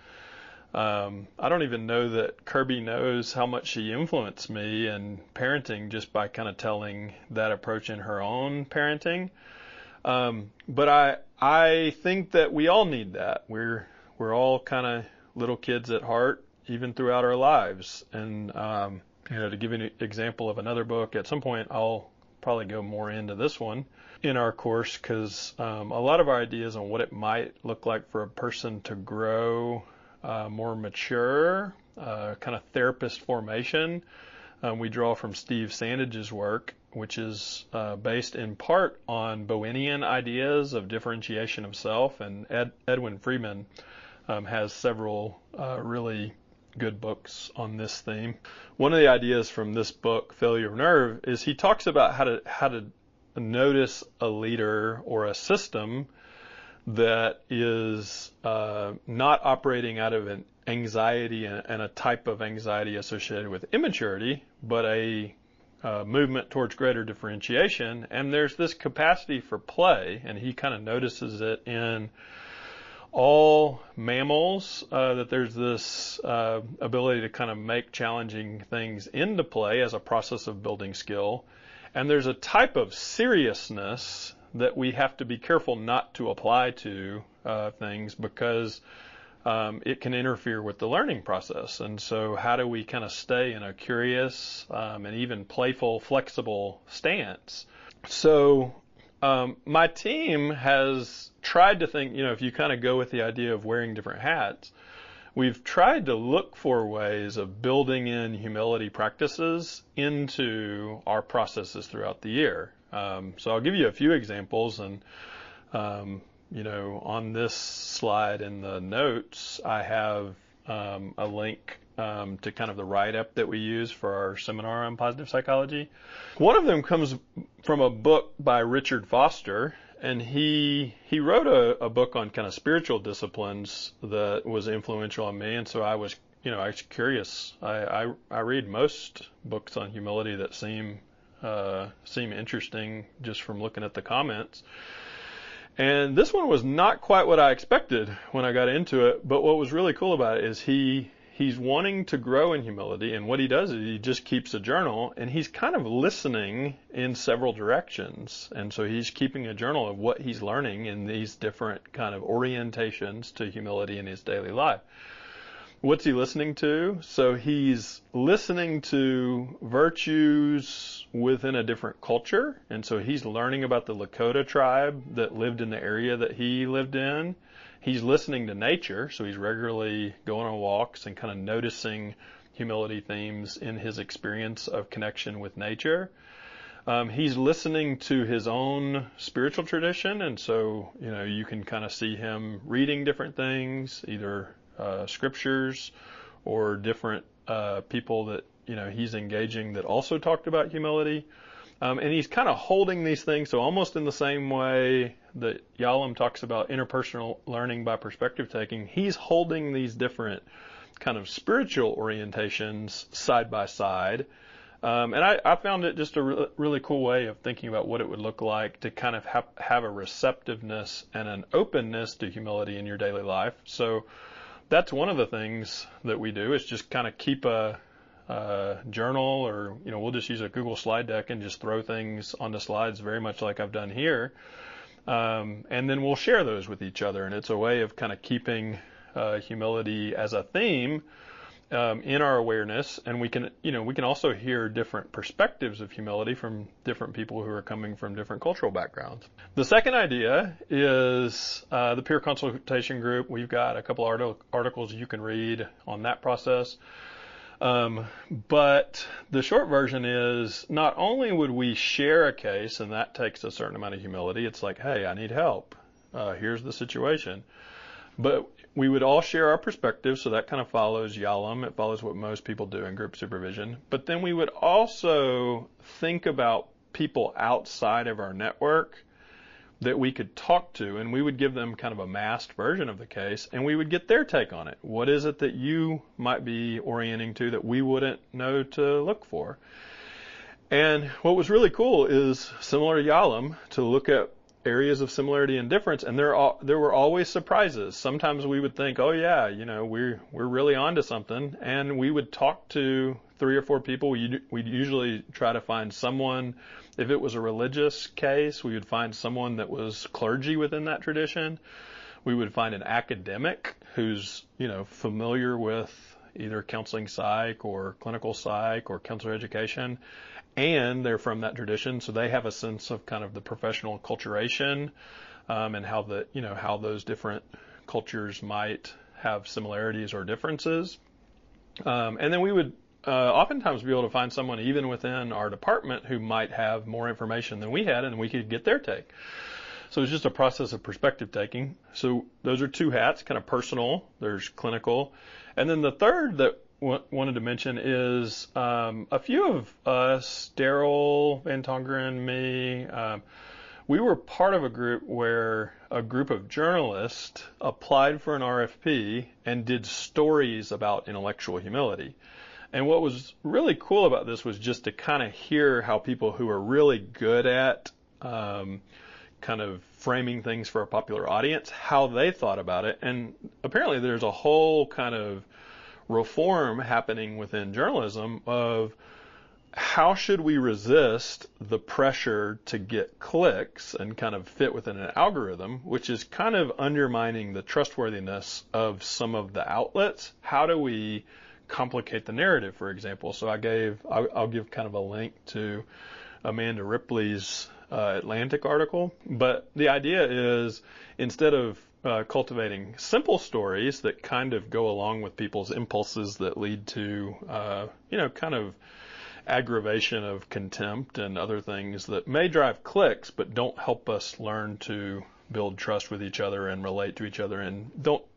I don't even know that Kirby knows how much she influenced me in parenting just by kind of telling that approach in her own parenting. But I think that we all need that. We're all kind of little kids at heart, even throughout our lives. And to give you an example of another book, at some point I'll probably go more into this one in our course, because a lot of our ideas on what it might look like for a person to grow more mature, kind of therapist formation, we draw from Steve Sandage's work, which is based in part on Bowenian ideas of differentiation of self, and Edwin Friedman has several really good books on this theme. One of the ideas from this book, Failure of Nerve, is he talks about how to notice a leader or a system that is not operating out of an anxiety and a type of anxiety associated with immaturity, but a movement towards greater differentiation. And there's this capacity for play, and he kind of notices it in all mammals, that there's this ability to kind of make challenging things into play as a process of building skill. And there's a type of seriousness that we have to be careful not to apply to things, because it can interfere with the learning process. And so how do we kind of stay in a curious and even playful, flexible stance? So my team has tried to think, if you kind of go with the idea of wearing different hats, we've tried to look for ways of building in humility practices into our processes throughout the year. So I'll give you a few examples, and on this slide in the notes, I have a link to kind of the write-up that we use for our seminar on positive psychology. One of them comes from a book by Richard Foster, and he wrote a book on kind of spiritual disciplines that was influential on me, and so I was curious. I read most books on humility that seem interesting just from looking at the comments. And this one was not quite what I expected when I got into it, but what was really cool about it is he's wanting to grow in humility, and what he does is he just keeps a journal, and he's kind of listening in several directions. And so he's keeping a journal of what he's learning in these different kind of orientations to humility in his daily life. What's he listening to? So he's listening to virtues within a different culture. And so he's learning about the Lakota tribe that lived in the area that he lived in. He's listening to nature. So he's regularly going on walks and kind of noticing humility themes in his experience of connection with nature. He's listening to his own spiritual tradition. And so, you can kind of see him reading different things, either scriptures or different people that he's engaging that also talked about humility. And he's kind of holding these things, so almost in the same way that Yalom talks about interpersonal learning by perspective taking, he's holding these different kind of spiritual orientations side by side. And I found it just a really cool way of thinking about what it would look like to kind of have a receptiveness and an openness to humility in your daily life. So that's one of the things that we do, is just kind of keep a journal, or we'll just use a Google slide deck and just throw things onto slides, very much like I've done here, and then we'll share those with each other. And it's a way of kind of keeping humility as a theme in our awareness, and we can also hear different perspectives of humility from different people who are coming from different cultural backgrounds. The second idea is the peer consultation group. We've got a couple articles you can read on that process. But the short version is, not only would we share a case, and that takes a certain amount of humility, it's like, hey, I need help. Here's the situation. But we would all share our perspectives, so that kind of follows Yalom. It follows what most people do in group supervision. But then we would also think about people outside of our network that we could talk to, and we would give them kind of a masked version of the case, and we would get their take on it. What is it that you might be orienting to that we wouldn't know to look for? And what was really cool is, similar to Yalom, to look at areas of similarity and difference, and there were always surprises. Sometimes we would think, oh yeah, we're really onto something, and we would talk to 3 or 4 people. We'd usually try to find someone. If it was a religious case, we would find someone that was clergy within that tradition. We would find an academic who's familiar with either counseling psych or clinical psych or counselor education, and they're from that tradition, so they have a sense of kind of the professional acculturation, and how those different cultures might have similarities or differences. And then we would oftentimes be able to find someone even within our department who might have more information than we had, and we could get their take. So it's just a process of perspective taking. So those are 2 hats, kind of personal, there's clinical. And then the third that wanted to mention is a few of us, Daryl, Van Tongeren, me, we were part of a group where a group of journalists applied for an RFP and did stories about intellectual humility. And what was really cool about this was just to kind of hear how people who are really good at kind of framing things for a popular audience, how they thought about it. And apparently there's a whole kind of reform happening within journalism of how should we resist the pressure to get clicks and kind of fit within an algorithm, which is kind of undermining the trustworthiness of some of the outlets. How do we complicate the narrative, for example? So I'll give kind of a link to Amanda Ripley's Atlantic article. But the idea is, instead of cultivating simple stories that kind of go along with people's impulses that lead to, kind of aggravation of contempt and other things that may drive clicks but don't help us learn to build trust with each other and relate to each other, and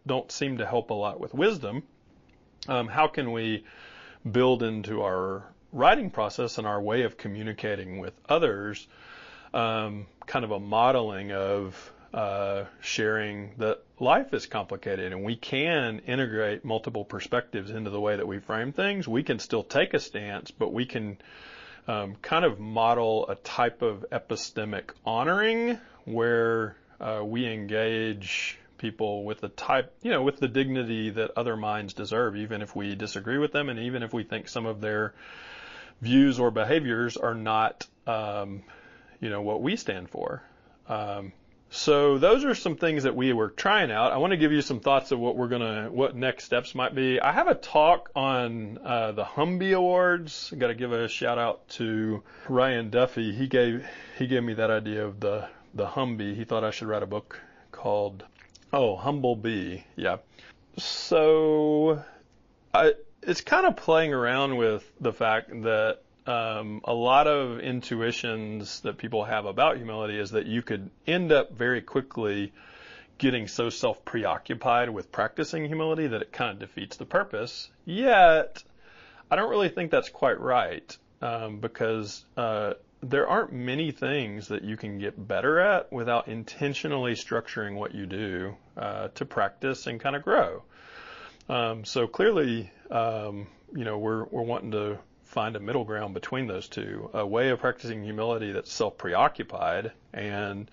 don't seem to help a lot with wisdom, how can we build into our writing process and our way of communicating with others kind of a modeling of sharing that life is complicated and we can integrate multiple perspectives into the way that we frame things. We can still take a stance, but we can kind of model a type of epistemic honoring where we engage people with the type, with the dignity that other minds deserve, even if we disagree with them and even if we think some of their views or behaviors are not, what we stand for. So those are some things that we were trying out. I want to give you some thoughts of what next steps might be. I have a talk on the Humby Awards. I got to give a shout out to Ryan Duffy. He gave me that idea of the Humby. He thought I should write a book called Humble Bee. Yeah. So it's kind of playing around with the fact that a lot of intuitions that people have about humility is that you could end up very quickly getting so self-preoccupied with practicing humility that it kind of defeats the purpose. Yet, I don't really think that's quite right, because there aren't many things that you can get better at without intentionally structuring what you do to practice and kind of grow. So clearly, we're wanting to find a middle ground between those two, a way of practicing humility that's self-preoccupied and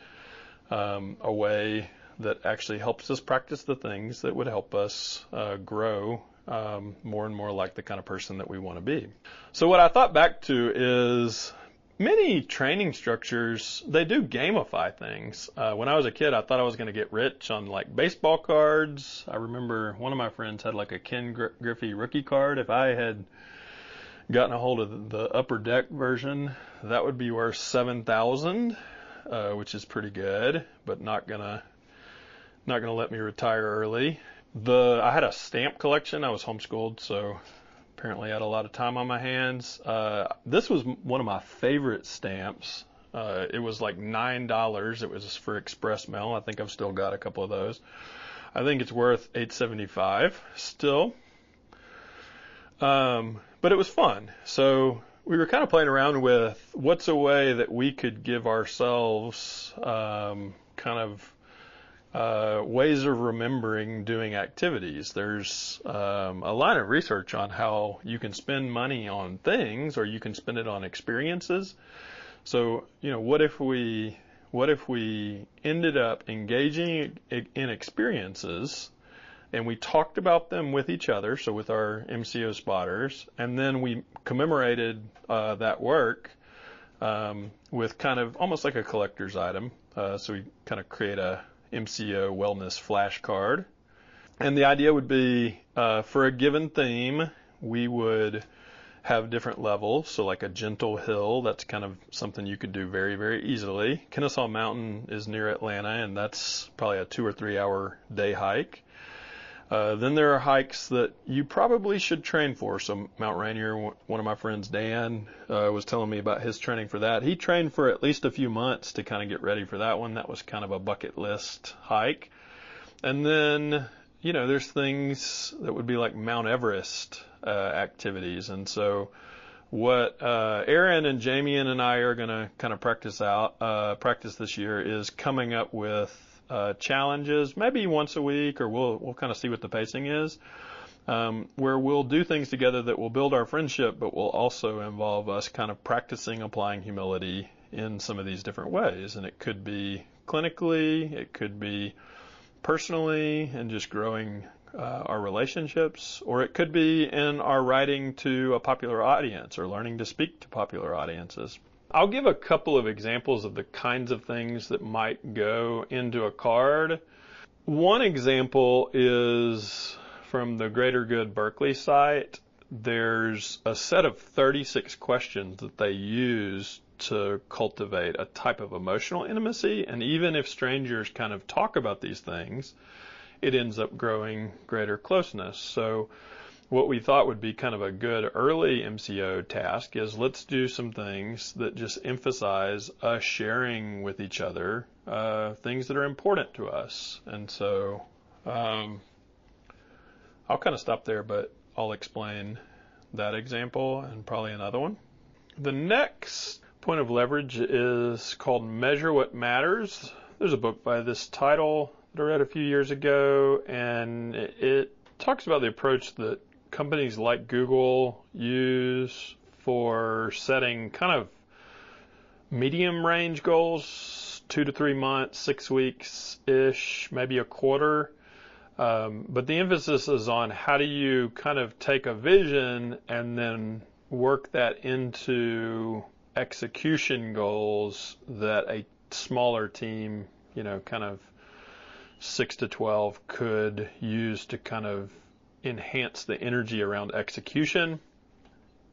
a way that actually helps us practice the things that would help us grow more and more like the kind of person that we want to be. So what I thought back to is many training structures, they do gamify things. When I was a kid, I thought I was going to get rich on like baseball cards. I remember one of my friends had like a Ken Griffey rookie card. If I had gotten a hold of the upper deck version, that would be worth $7,000, which is pretty good, but not gonna let me retire early. I had a stamp collection. I was homeschooled, so apparently I had a lot of time on my hands. This was one of my favorite stamps. It was like $9. It was for express mail. I think I've still got a couple of those. I think it's worth $8.75 still. But it was fun. So we were kind of playing around with what's a way that we could give ourselves ways of remembering doing activities. There's a line of research on how you can spend money on things or you can spend it on experiences. So, what if we ended up engaging in experiences and we talked about them with each other, so with our MCO spotters, and then we commemorated that work with kind of almost like a collector's item. So we kind of create a MCO wellness flashcard. And the idea would be for a given theme, we would have different levels. So like a gentle hill, that's kind of something you could do very, very easily. Kennesaw Mountain is near Atlanta, and that's probably a 2 or 3 hour day hike. Then there are hikes that you probably should train for. So Mount Rainier, one of my friends, Dan, was telling me about his training for that. He trained for at least a few months to kind of get ready for that one. That was kind of a bucket list hike. And then, there's things that would be like Mount Everest activities. And so what Aaron and Jamie and I are going to kind of practice this year is coming up with challenges, maybe once a week, or we'll kind of see what the pacing is, where we'll do things together that will build our friendship, but will also involve us kind of practicing applying humility in some of these different ways. And it could be clinically, it could be personally, and just growing our relationships, or it could be in our writing to a popular audience or learning to speak to popular audiences. I'll give a couple of examples of the kinds of things that might go into a card. One example is from the Greater Good Berkeley site. There's a set of 36 questions that they use to cultivate a type of emotional intimacy. And even if strangers kind of talk about these things, it ends up growing greater closeness. So what we thought would be kind of a good early MCO task is let's do some things that just emphasize us sharing with each other things that are important to us. And so I'll kind of stop there, but I'll explain that example and probably another one. The next point of leverage is called Measure What Matters. There's a book by this title that I read a few years ago, and it talks about the approach that companies like Google use for setting kind of medium range goals, 2 to 3 months, 6 weeks-ish, maybe a quarter. But the emphasis is on how do you kind of take a vision and then work that into execution goals that a smaller team, kind of 6 to 12 could use to kind of enhance the energy around execution.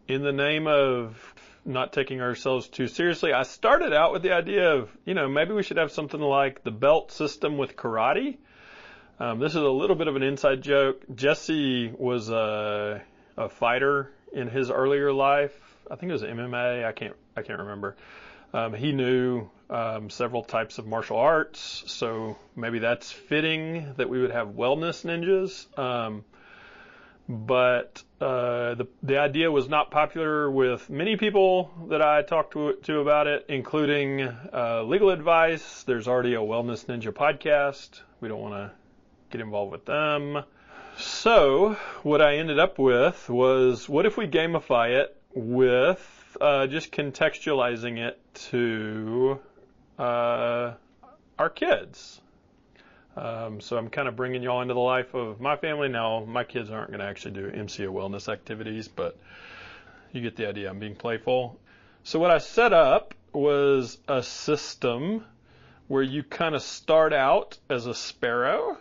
In the name of not taking ourselves too seriously, I started out with the idea of, maybe we should have something like the belt system with karate. This is a little bit of an inside joke. Jesse was a fighter in his earlier life. I think it was MMA. I can't remember. He knew several types of martial arts, so maybe that's fitting that we would have wellness ninjas. but the idea was not popular with many people that I talked to about it, including legal advice. There's already a Wellness Ninja podcast. We don't want to get involved with them. So what I ended up with was, what if we gamify it with just contextualizing it to our kids? So I'm kind of bringing y'all into the life of my family. Now, my kids aren't going to actually do MCO wellness activities, but you get the idea. I'm being playful. So what I set up was a system where you kind of start out as a sparrow.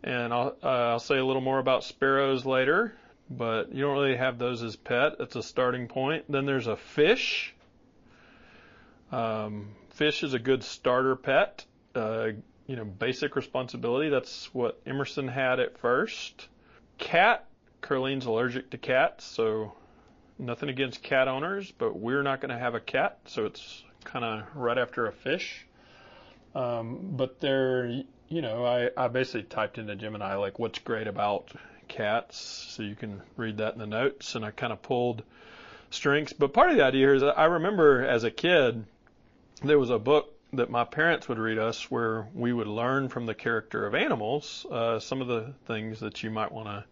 And I'll say a little more about sparrows later, but you don't really have those as pet. It's a starting point. Then there's a fish. Fish is a good starter pet. Basic responsibility. That's what Emerson had at first. Cat. Curlene's allergic to cats, so nothing against cat owners, but we're not going to have a cat, so it's kind of right after a fish. But there, I basically typed into Gemini, like, what's great about cats, so you can read that in the notes, and I kind of pulled strengths. But part of the idea here is that I remember as a kid, there was a book that my parents would read us where we would learn from the character of animals some of the things that you might want to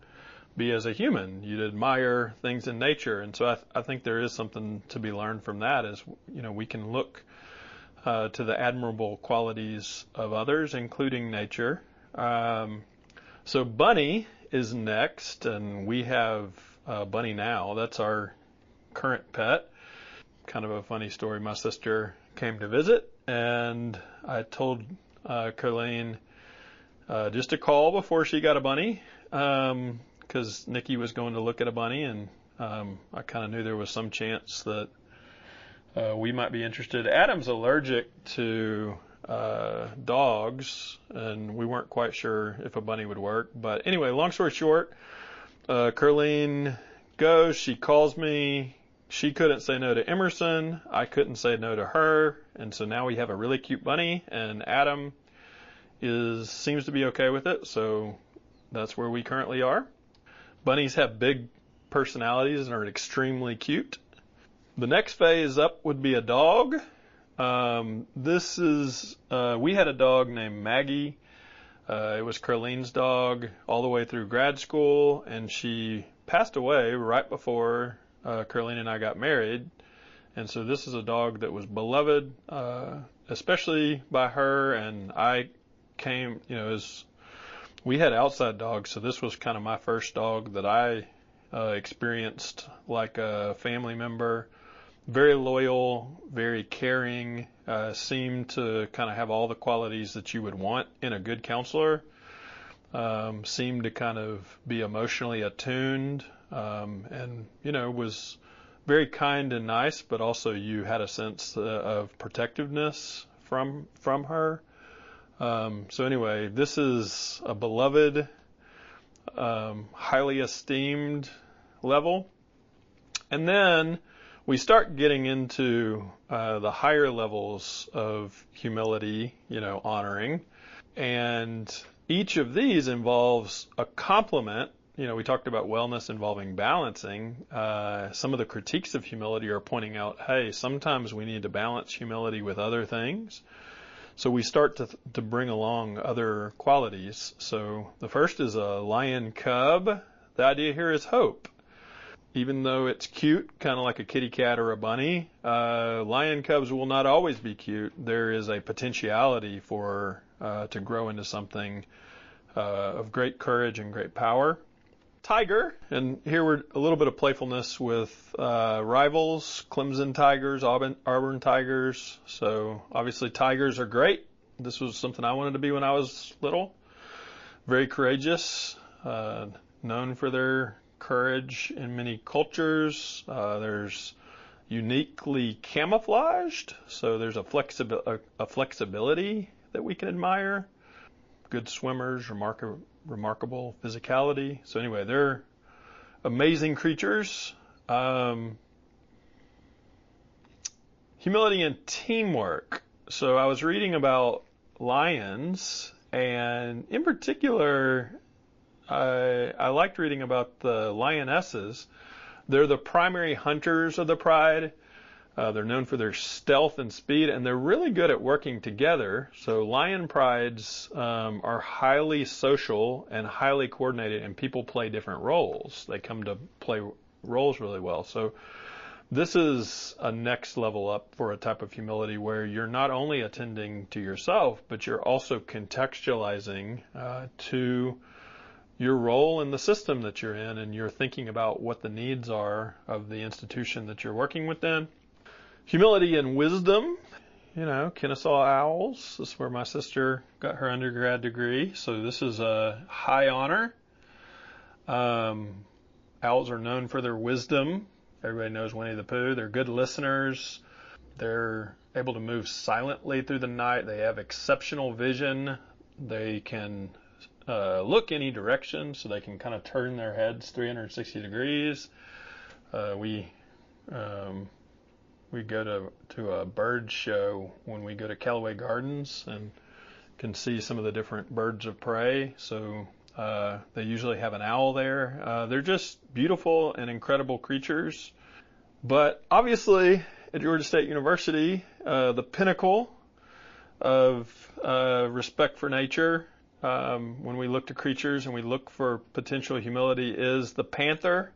be as a human. You'd admire things in nature, and so I think there is something to be learned from that, as we can look to the admirable qualities of others, including nature. So Bunny is next, and we have Bunny now. That's our current pet. Kind of a funny story. My sister came to visit, and I told Curlene just to call before she got a bunny, because Nikki was going to look at a bunny, and I kind of knew there was some chance that we might be interested. Adam's allergic to dogs, and we weren't quite sure if a bunny would work. But anyway, long story short, Curlene goes, she calls me. She couldn't say no to Emerson. I couldn't say no to her. And so now we have a really cute bunny, and Adam seems to be okay with it. So that's where we currently are. Bunnies have big personalities and are extremely cute. The next phase up would be a dog. We had a dog named Maggie. It was Curlene's dog all the way through grad school, and she passed away right before Curlene and I got married. And so this is a dog that was beloved, especially by her, and I came, we had outside dogs, so this was kind of my first dog that I experienced like a family member. Very loyal, very caring, seemed to kind of have all the qualities that you would want in a good counselor, seemed to kind of be emotionally attuned, and, was very kind and nice, but also you had a sense of protectiveness from her. So anyway, this is a beloved, highly esteemed level. And then we start getting into the higher levels of humility, honoring. And each of these involves a complement. We talked about wellness involving balancing. Some of the critiques of humility are pointing out, hey, sometimes we need to balance humility with other things. So we start to bring along other qualities. So the first is a lion cub. The idea here is hope. Even though it's cute, kind of like a kitty cat or a bunny, lion cubs will not always be cute. There is a potentiality for to grow into something of great courage and great power. Tiger, and here we're a little bit of playfulness with rivals, Clemson Tigers, Auburn Tigers. So obviously tigers are great. This was something I wanted to be when I was little. Very courageous, known for their courage in many cultures. There's uniquely camouflaged, so there's a flexibility that we can admire. Good swimmers, remarkable physicality. So anyway, they're amazing creatures. Humility and teamwork. So I was reading about lions, and in particular, I liked reading about the lionesses. They're the primary hunters of the pride. They're known for their stealth and speed, and they're really good at working together. So lion prides are highly social and highly coordinated, and people play different roles. They come to play roles really well. So this is a next level up for a type of humility where you're not only attending to yourself, but you're also contextualizing to your role in the system that you're in, and you're thinking about what the needs are of the institution that you're working within. Humility and wisdom, Kennesaw Owls. This is where my sister got her undergrad degree, so this is a high honor. Owls are known for their wisdom. Everybody knows Winnie the Pooh. They're good listeners. They're able to move silently through the night. They have exceptional vision. They can look any direction, so they can kind of turn their heads 360 degrees. We go to a bird show when we go to Callaway Gardens and can see some of the different birds of prey. So they usually have an owl there. They're just beautiful and incredible creatures. But obviously at Georgia State University, the pinnacle of respect for nature, when we look to creatures and we look for potential humility, is the panther.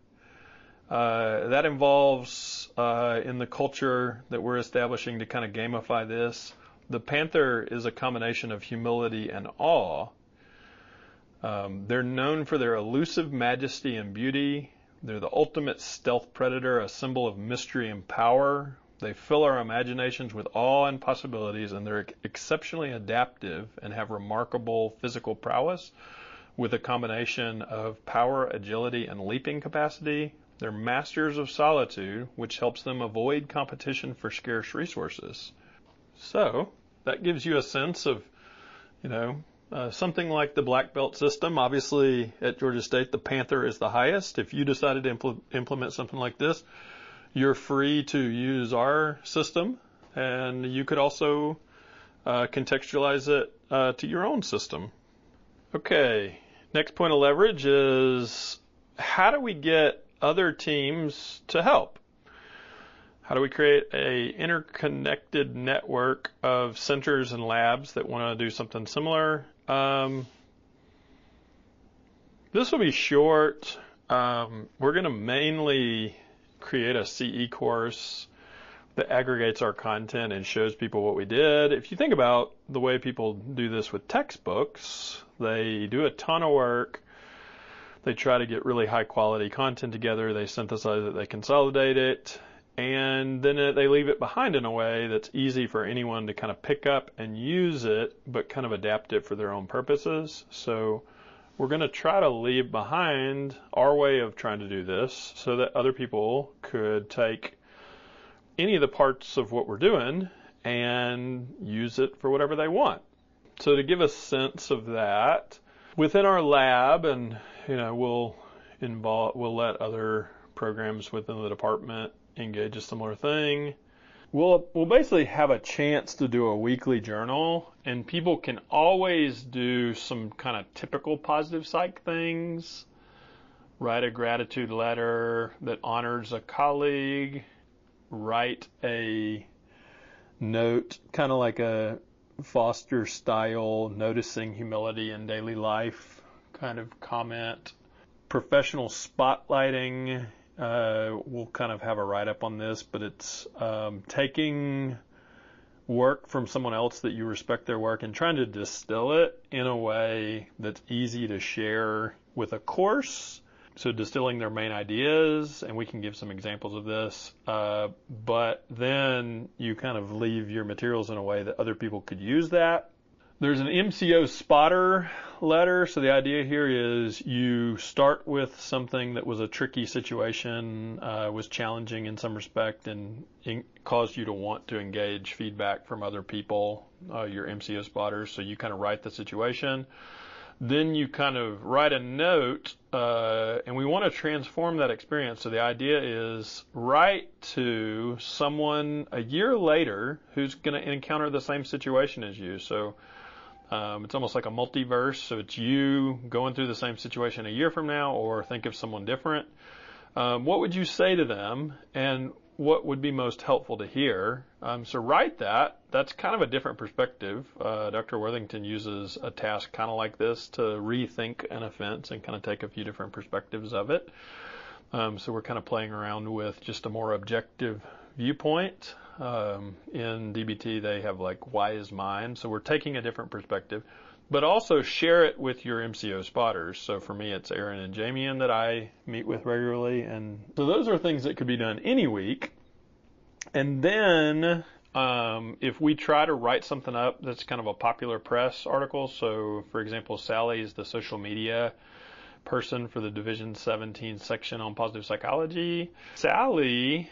That involves, in the culture that we're establishing to kind of gamify this, the panther is a combination of humility and awe. They're known for their elusive majesty and beauty. They're the ultimate stealth predator, a symbol of mystery and power. They fill our imaginations with awe and possibilities, and they're exceptionally adaptive and have remarkable physical prowess with a combination of power, agility, and leaping capacity. They're masters of solitude, which helps them avoid competition for scarce resources. So that gives you a sense of, something like the black belt system. Obviously, at Georgia State, the panther is the highest. If you decided to implement something like this, you're free to use our system, and you could also contextualize it to your own system. Okay, next point of leverage is, how do we get other teams to help? How do we create a interconnected network of centers and labs that want to do something similar? This will be short. We're going to mainly create a CE course that aggregates our content and shows people what we did. If you think about the way people do this with textbooks, they do a ton of work. They try to get really high quality content together. They synthesize it, they consolidate it, and then they leave it behind in a way that's easy for anyone to kind of pick up and use it, but kind of adapt it for their own purposes. So we're going to try to leave behind our way of trying to do this so that other people could take any of the parts of what we're doing and use it for whatever they want. So to give a sense of that, within our lab, and we'll let other programs within the department engage a similar thing. We'll basically have a chance to do a weekly journal, and people can always do some kind of typical positive psych things. Write a gratitude letter that honors a colleague. Write a note, kind of like a Foster style, noticing humility in daily life kind of comment. Professional spotlighting. We'll kind of have a write-up on this, but it's taking work from someone else that you respect their work and trying to distill it in a way that's easy to share with a course. So distilling their main ideas, and we can give some examples of this, but then you kind of leave your materials in a way that other people could use that. There's an MCO spotter letter. So the idea here is you start with something that was a tricky situation, was challenging in some respect, and caused you to want to engage feedback from other people, your MCO spotters. So you kind of write the situation. Then you kind of write a note, and we want to transform that experience. So the idea is write to someone a year later who's going to encounter the same situation as you. So It's almost like a multiverse, so it's you going through the same situation a year from now, or think of someone different. What would you say to them, and what would be most helpful to hear? So write that. That's kind of a different perspective. Dr. Worthington uses a task kind of like this to rethink an offense and kind of take a few different perspectives of it. So we're kind of playing around with just a more objective viewpoint. In DBT, they have like, why is mine? So we're taking a different perspective, but also share it with your MCO spotters. So for me, it's Aaron and Jamian that I meet with regularly. And so those are things that could be done any week. And then if we try to write something up that's kind of a popular press article, so for example, Sally is the social media person for the Division 17 section on positive psychology. Sally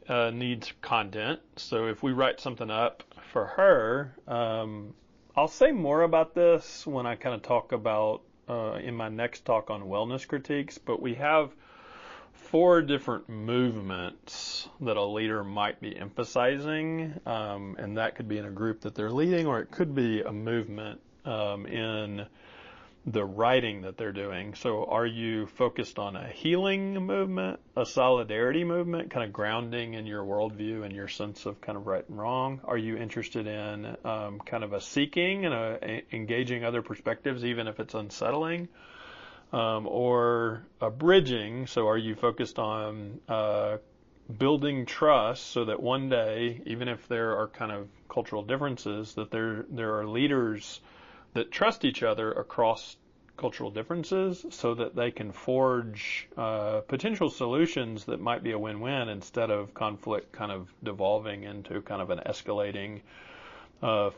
needs content, so if we write something up for her, I'll say more about this when I kind of talk about in my next talk on wellness critiques, but we have 4 different movements that a leader might be emphasizing, and that could be in a group that they're leading, or it could be a movement in the writing that they're doing. So are you focused on a healing movement, a solidarity movement, kind of grounding in your worldview and your sense of kind of right and wrong? Are you interested in kind of a seeking and engaging other perspectives, even if it's unsettling? Or a bridging? So are you focused on building trust so that one day, even if there are kind of cultural differences, that there are leaders that trust each other across cultural differences so that they can forge potential solutions that might be a win-win instead of conflict kind of devolving into kind of an escalating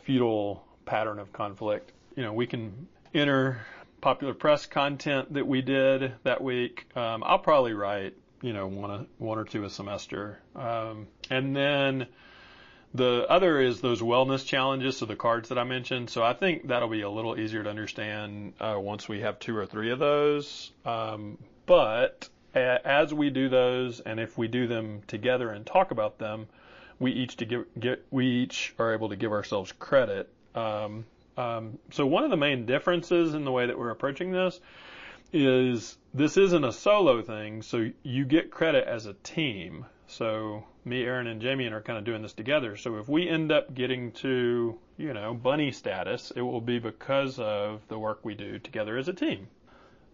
feudal pattern of conflict. You know, we can enter popular press content that we did that week. I'll probably write, one or two a semester. And then the other is those wellness challenges, so the cards that I mentioned. So I think that'll be a little easier to understand once we have 2 or 3 of those. But as we do those, and if we do them together and talk about them, we each are able to give ourselves credit. So one of the main differences in the way that we're approaching this isn't a solo thing, so you get credit as a team. So me, Aaron, and Jamian are kind of doing this together. So if we end up getting to, bunny status, it will be because of the work we do together as a team.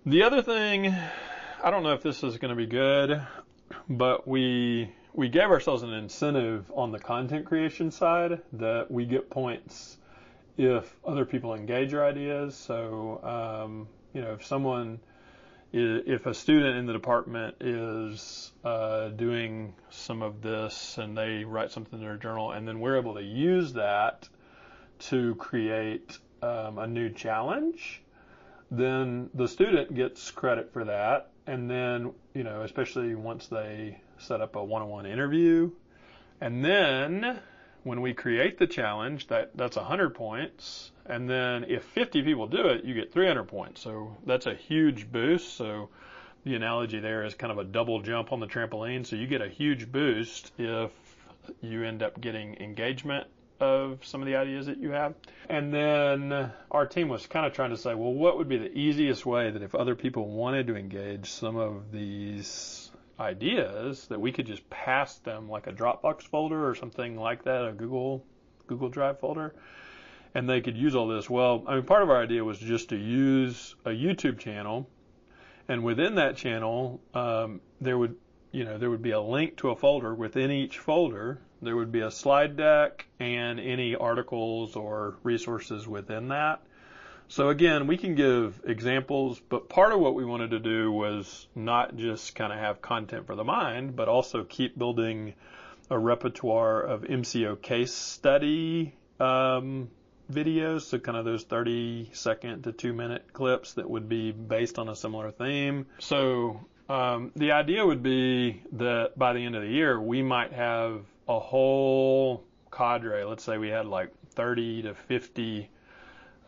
The other thing, I don't know if this is going to be good, but we gave ourselves an incentive on the content creation side that we get points if other people engage our ideas. So, if a student in the department is doing some of this and they write something in their journal, and then we're able to use that to create a new challenge, then the student gets credit for that. And then, especially once they set up a one-on-one interview, and then when we create the challenge, that's 100 points. And then if 50 people do it, you get 300 points. So that's a huge boost. So the analogy there is kind of a double jump on the trampoline. So you get a huge boost if you end up getting engagement of some of the ideas that you have. And then our team was kind of trying to say, well, what would be the easiest way that if other people wanted to engage some of these ideas, that we could just pass them like a Dropbox folder or something like that, a Google Drive folder, and they could use all this. Well, part of our idea was just to use a YouTube channel, and within that channel, there would be a link to a folder. Within each folder, there would be a slide deck and any articles or resources within that. So again, we can give examples, but part of what we wanted to do was not just kind of have content for the mind, but also keep building a repertoire of MCO case study videos, so kind of those 30-second to 2-minute clips that would be based on a similar theme. So the idea would be that by the end of the year, we might have a whole cadre. Let's say we had like 30 to 50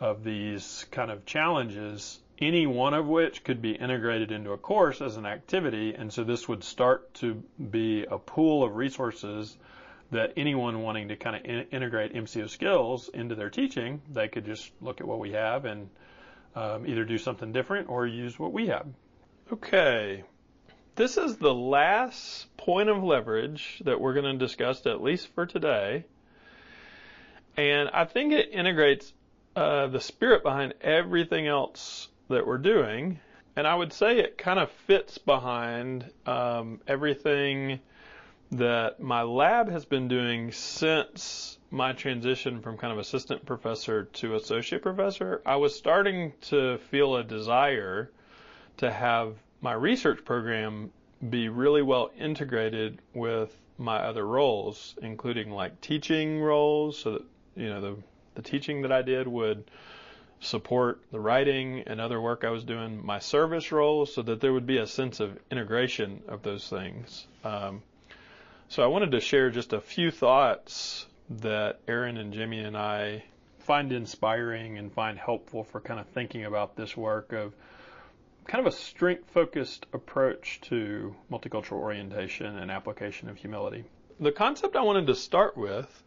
of these kind of challenges, any one of which could be integrated into a course as an activity. And so this would start to be a pool of resources that anyone wanting to kind of integrate MCO skills into their teaching, they could just look at what we have and either do something different or use what we have. Okay, this is the last point of leverage that we're going to discuss, at least for today. And I think it integrates the spirit behind everything else that we're doing. And I would say it kind of fits behind everything that my lab has been doing since my transition from kind of assistant professor to associate professor. I was starting to feel a desire to have my research program be really well integrated with my other roles, including like teaching roles, so that, you know, the teaching that I did would support the writing and other work I was doing, my service roles, so that there would be a sense of integration of those things. So I wanted to share just a few thoughts that Aaron and Jimmy and I find inspiring and find helpful for kind of thinking about this work of kind of a strength-focused approach to multicultural orientation and application of humility. The concept I wanted to start with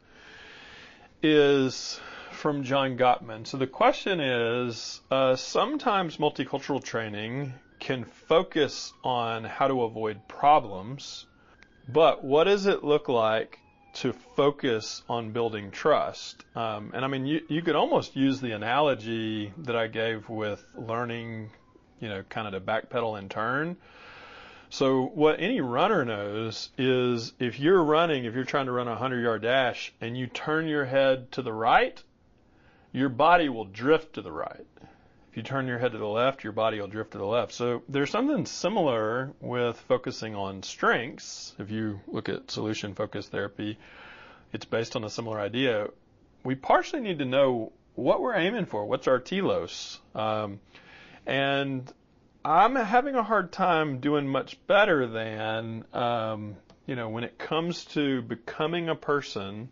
is from John Gottman. So the question is, sometimes multicultural training can focus on how to avoid problems, but what does it look like to focus on building trust? And I mean, you could almost use the analogy that I gave with learning, you know, kind of to backpedal and turn. So what any runner knows is if you're trying to run a 100-yard dash and you turn your head to the right, your body will drift to the right. If you turn your head to the left, your body will drift to the left. So there's something similar with focusing on strengths. If you look at solution-focused therapy, it's based on a similar idea. We partially need to know what we're aiming for. What's our telos? And I'm having a hard time doing much better than, when it comes to becoming a person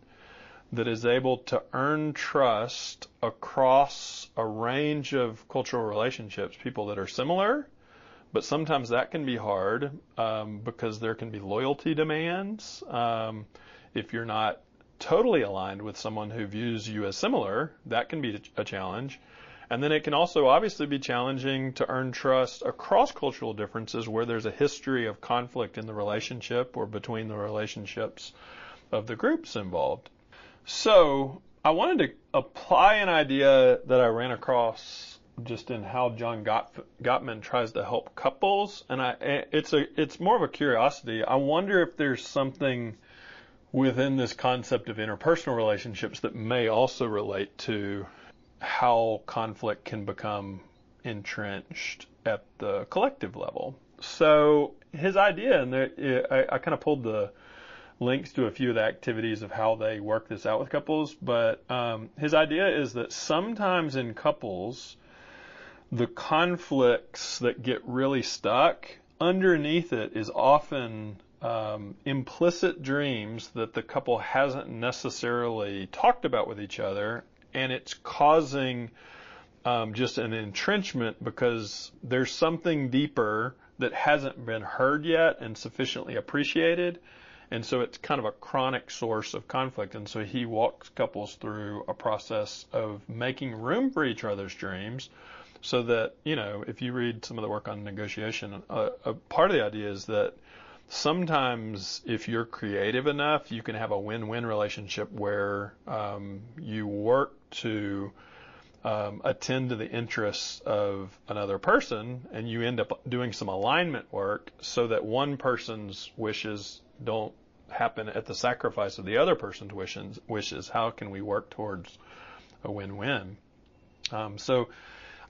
that is able to earn trust across a range of cultural relationships, people that are similar, but sometimes that can be hard because there can be loyalty demands. If you're not totally aligned with someone who views you as similar, that can be a challenge. And then it can also obviously be challenging to earn trust across cultural differences where there's a history of conflict in the relationship or between the relationships of the groups involved. So I wanted to apply an idea that I ran across just in how John Gottman tries to help couples, and it's more of a curiosity. I wonder if there's something within this concept of interpersonal relationships that may also relate to how conflict can become entrenched at the collective level. So his idea, and I kind of pulled the links to a few of the activities of how they work this out with couples, but his idea is that sometimes in couples, the conflicts that get really stuck, underneath it is often implicit dreams that the couple hasn't necessarily talked about with each other, and it's causing just an entrenchment because there's something deeper that hasn't been heard yet and sufficiently appreciated. And so it's kind of a chronic source of conflict. And so he walks couples through a process of making room for each other's dreams so that, if you read some of the work on negotiation, a part of the idea is that sometimes if you're creative enough, you can have a win-win relationship where you work to attend to the interests of another person, and you end up doing some alignment work so that one person's wishes don't happen at the sacrifice of the other person's wishes. How can we work towards a win-win? So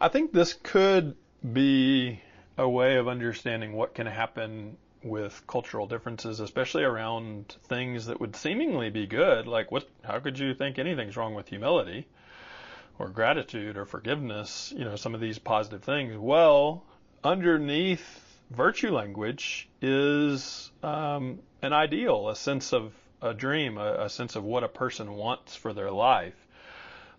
I think this could be a way of understanding what can happen with cultural differences, especially around things that would seemingly be good, like how could you think anything's wrong with humility or gratitude or forgiveness, some of these positive things. Well, underneath virtue language is an ideal, a sense of a dream, a sense of what a person wants for their life.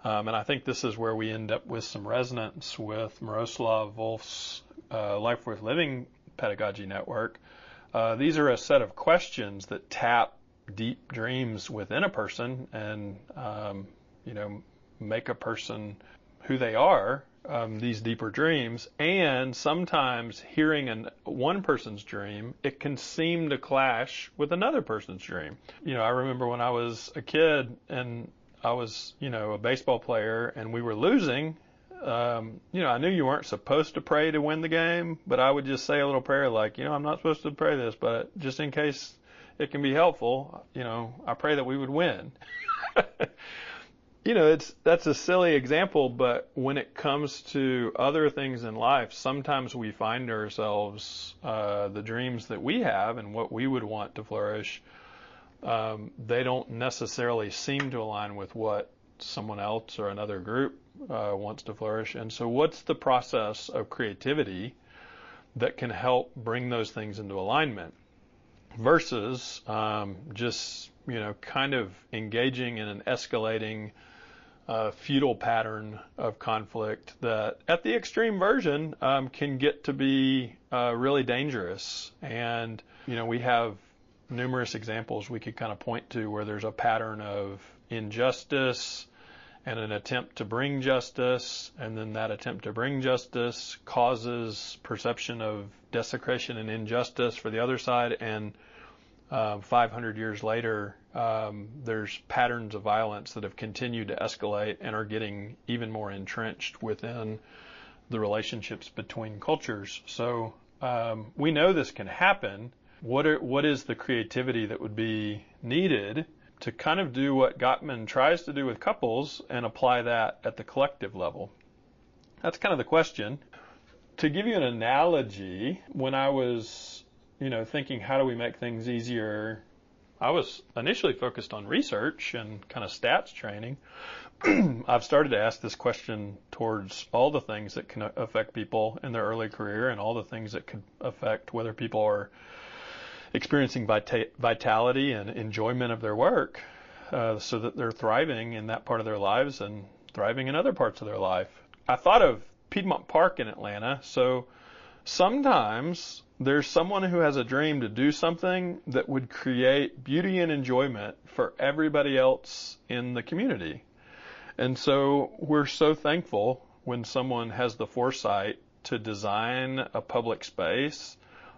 And I think this is where we end up with some resonance with Miroslav Volf's Life Worth Living pedagogy network. These are a set of questions that tap deep dreams within a person and, make a person who they are, these deeper dreams. And sometimes hearing one person's dream, it can seem to clash with another person's dream. I remember when I was a kid and I was, a baseball player and we were losing, I knew you weren't supposed to pray to win the game, but I would just say a little prayer like, I'm not supposed to pray this, but just in case it can be helpful, I pray that we would win. That's a silly example, but when it comes to other things in life, sometimes we find ourselves, the dreams that we have and what we would want to flourish, they don't necessarily seem to align with what someone else or another group wants to flourish. And so what's the process of creativity that can help bring those things into alignment versus just, kind of engaging in an escalating feudal pattern of conflict that at the extreme version can get to be really dangerous. And, we have numerous examples we could kind of point to where there's a pattern of injustice and an attempt to bring justice, and then that attempt to bring justice causes perception of desecration and injustice for the other side, and 500 years later, there's patterns of violence that have continued to escalate and are getting even more entrenched within the relationships between cultures. So we know this can happen. What is the creativity that would be needed to kind of do what Gottman tries to do with couples and apply that at the collective level? That's kind of the question. To give you an analogy, when I was, thinking how do we make things easier, I was initially focused on research and kind of stats training. I've started to ask this question towards all the things that can affect people in their early career and all the things that could affect whether people are experiencing vitality and enjoyment of their work, so that they're thriving in that part of their lives and thriving in other parts of their life. I thought of Piedmont Park in Atlanta. So sometimes there's someone who has a dream to do something that would create beauty and enjoyment for everybody else in the community. And so we're so thankful when someone has the foresight to design a public space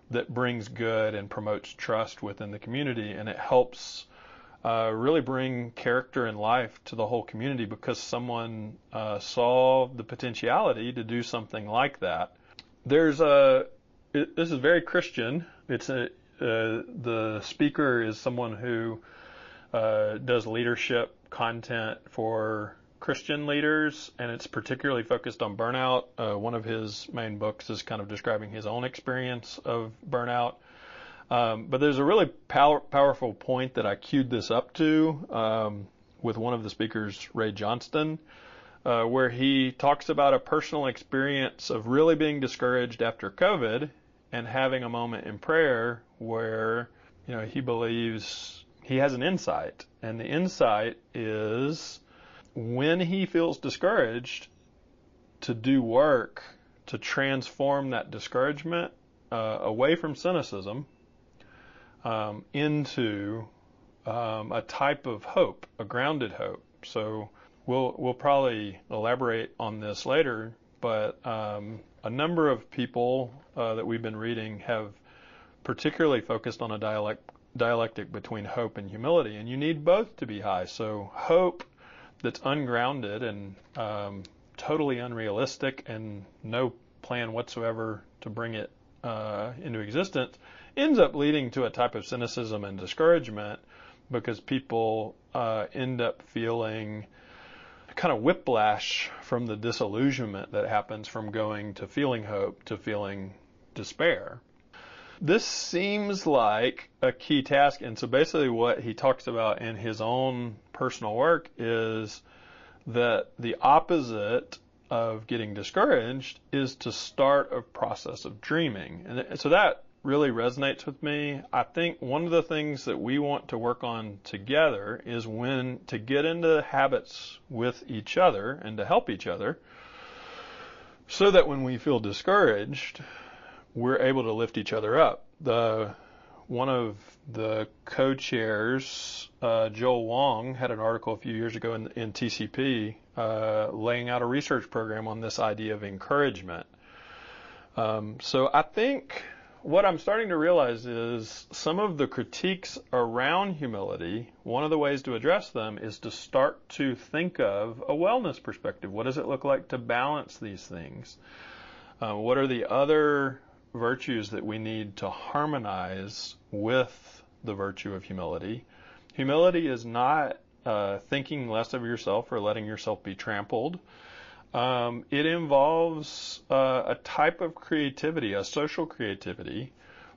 that brings good and promotes trust within the community, and it helps really bring character and life to the whole community because someone saw the potentiality to do something like that. This is very Christian. The speaker is someone who does leadership content for Christian leaders, and it's particularly focused on burnout. One of his main books is kind of describing his own experience of burnout. But there's a really powerful point that I queued this up to with one of the speakers, Ray Johnston, where he talks about a personal experience of really being discouraged after COVID and having a moment in prayer where, he believes he has an insight. And the insight is when he feels discouraged, to do work to transform that discouragement away from cynicism into a type of hope, a grounded hope. So we'll probably elaborate on this later, but a number of people that we've been reading have particularly focused on a dialectic between hope and humility, and you need both to be high. So hope that's ungrounded and totally unrealistic and no plan whatsoever to bring it into existence ends up leading to a type of cynicism and discouragement because people end up feeling kind of whiplash from the disillusionment that happens from going to feeling hope to feeling despair. This seems like a key task, and so basically what he talks about in his own personal work is that the opposite of getting discouraged is to start a process of dreaming. And so that really resonates with me. I think one of the things that we want to work on together is to get into habits with each other and to help each other so that when we feel discouraged, we're able to lift each other up. one of the co-chairs, Joel Wong, had an article a few years ago in TCP laying out a research program on this idea of encouragement. So I think what I'm starting to realize is some of the critiques around humility, one of the ways to address them is to start to think of a wellness perspective. What does it look like to balance these things? What are the other virtues that we need to harmonize with the virtue of humility? Humility is not thinking less of yourself or letting yourself be trampled. It involves a type of creativity, a social creativity,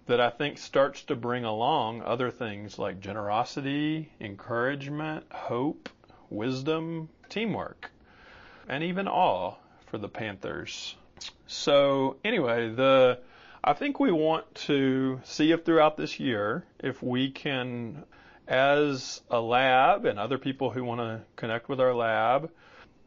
that I think starts to bring along other things like generosity, encouragement, hope, wisdom, teamwork, and even awe for the Panthers. So anyway, I think we want to see if throughout this year, if we can, as a lab and other people who want to connect with our lab,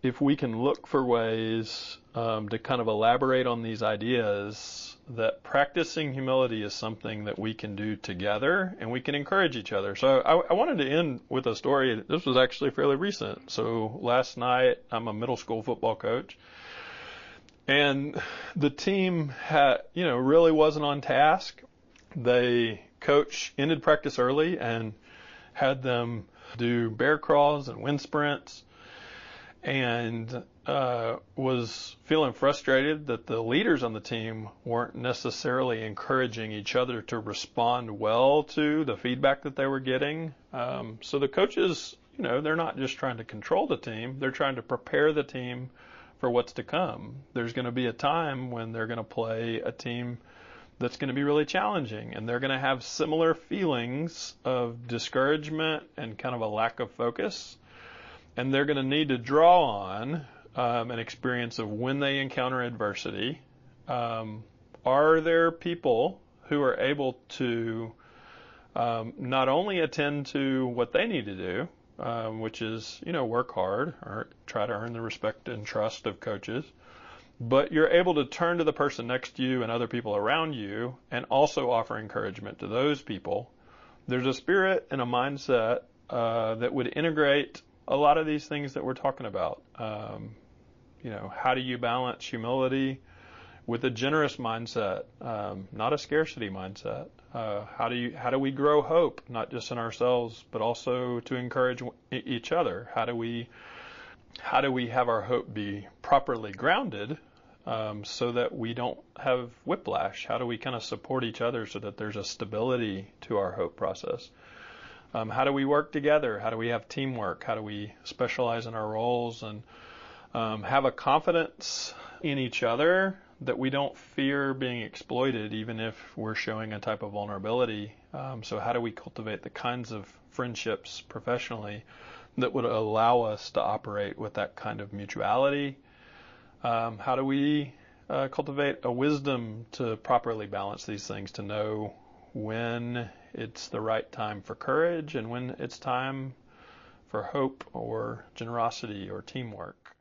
if we can look for ways to kind of elaborate on these ideas, that practicing humility is something that we can do together and we can encourage each other. So I wanted to end with a story. This was actually fairly recent. So last night, I'm a middle school football coach, and the team really wasn't on task. Coach ended practice early and had them do bear crawls and wind sprints, and was feeling frustrated that the leaders on the team weren't necessarily encouraging each other to respond well to the feedback that they were getting. So the coaches, they're not just trying to control the team, they're trying to prepare the team for what's to come. There's going to be a time when they're going to play a team that's going to be really challenging, and they're going to have similar feelings of discouragement and kind of a lack of focus. And they're going to need to draw on an experience of when they encounter adversity. Are there people who are able to not only attend to what they need to do, which is, work hard or try to earn the respect and trust of coaches, but you're able to turn to the person next to you and other people around you and also offer encouragement to those people. There's a spirit and a mindset that would integrate a lot of these things that we're talking about. How do you balance humility with a generous mindset, not a scarcity mindset? How do we grow hope, not just in ourselves, but also to encourage each other? How do we have our hope be properly grounded, so that we don't have whiplash? How do we kind of support each other so that there's a stability to our hope process? How do we work together? How do we have teamwork? How do we specialize in our roles and have a confidence in each other that we don't fear being exploited, even if we're showing a type of vulnerability? So how do we cultivate the kinds of friendships professionally that would allow us to operate with that kind of mutuality? How do we cultivate a wisdom to properly balance these things, to know when it's the right time for courage and when it's time for hope or generosity or teamwork?